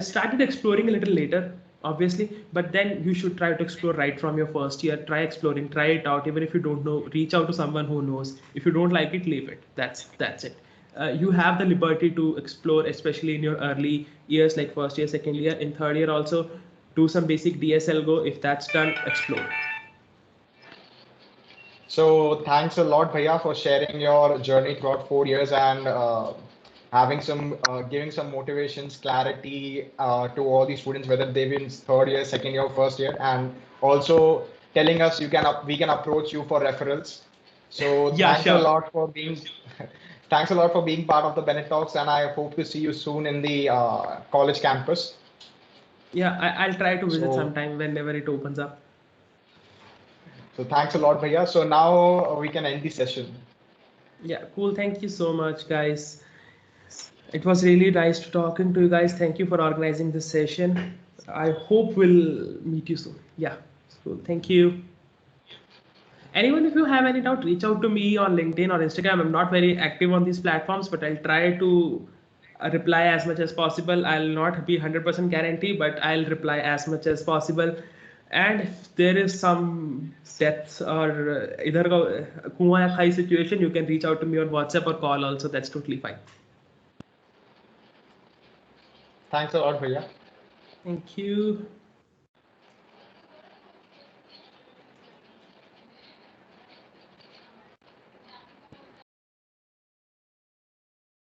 started exploring a little later, obviously, but then you should try to explore right from your first year. Try exploring, try it out. Even if you don't know, reach out to someone who knows. If you don't like it, leave it. That's it. You have the liberty to explore, especially in your early years, like first year, second year. In third year, also do some basic DSL Go. If that's done, explore. So thanks a lot, Bhaiya, for sharing your journey throughout 4 years and having some giving some motivations, clarity to all the students, whether they've been third year, second year, first year, and also telling us we can approach you for referrals. So Yeah, thanks sure. a lot for being thanks a lot for being part of the Bennett Talks, and I hope to see you soon in the college campus. Yeah, I'll try to visit So sometime whenever it opens up. so thanks a lot, Bhaiya. So now we can end the session. Yeah, cool. Thank you so much, guys. It was really nice to talking to you guys. Thank you for organizing this session. I hope we'll meet you soon. Yeah, cool. Thank you. Anyone, if you have any doubt, reach out to me on LinkedIn or Instagram. I'm not very active on these platforms, but I'll try to reply as much as possible. I'll not be 100% guarantee, but I'll reply as much as possible. And if there is some deaths or either kuan ya khai situation, you can reach out to me on WhatsApp or call also. That's totally fine. Thanks a lot, Bhaiya. Thank you.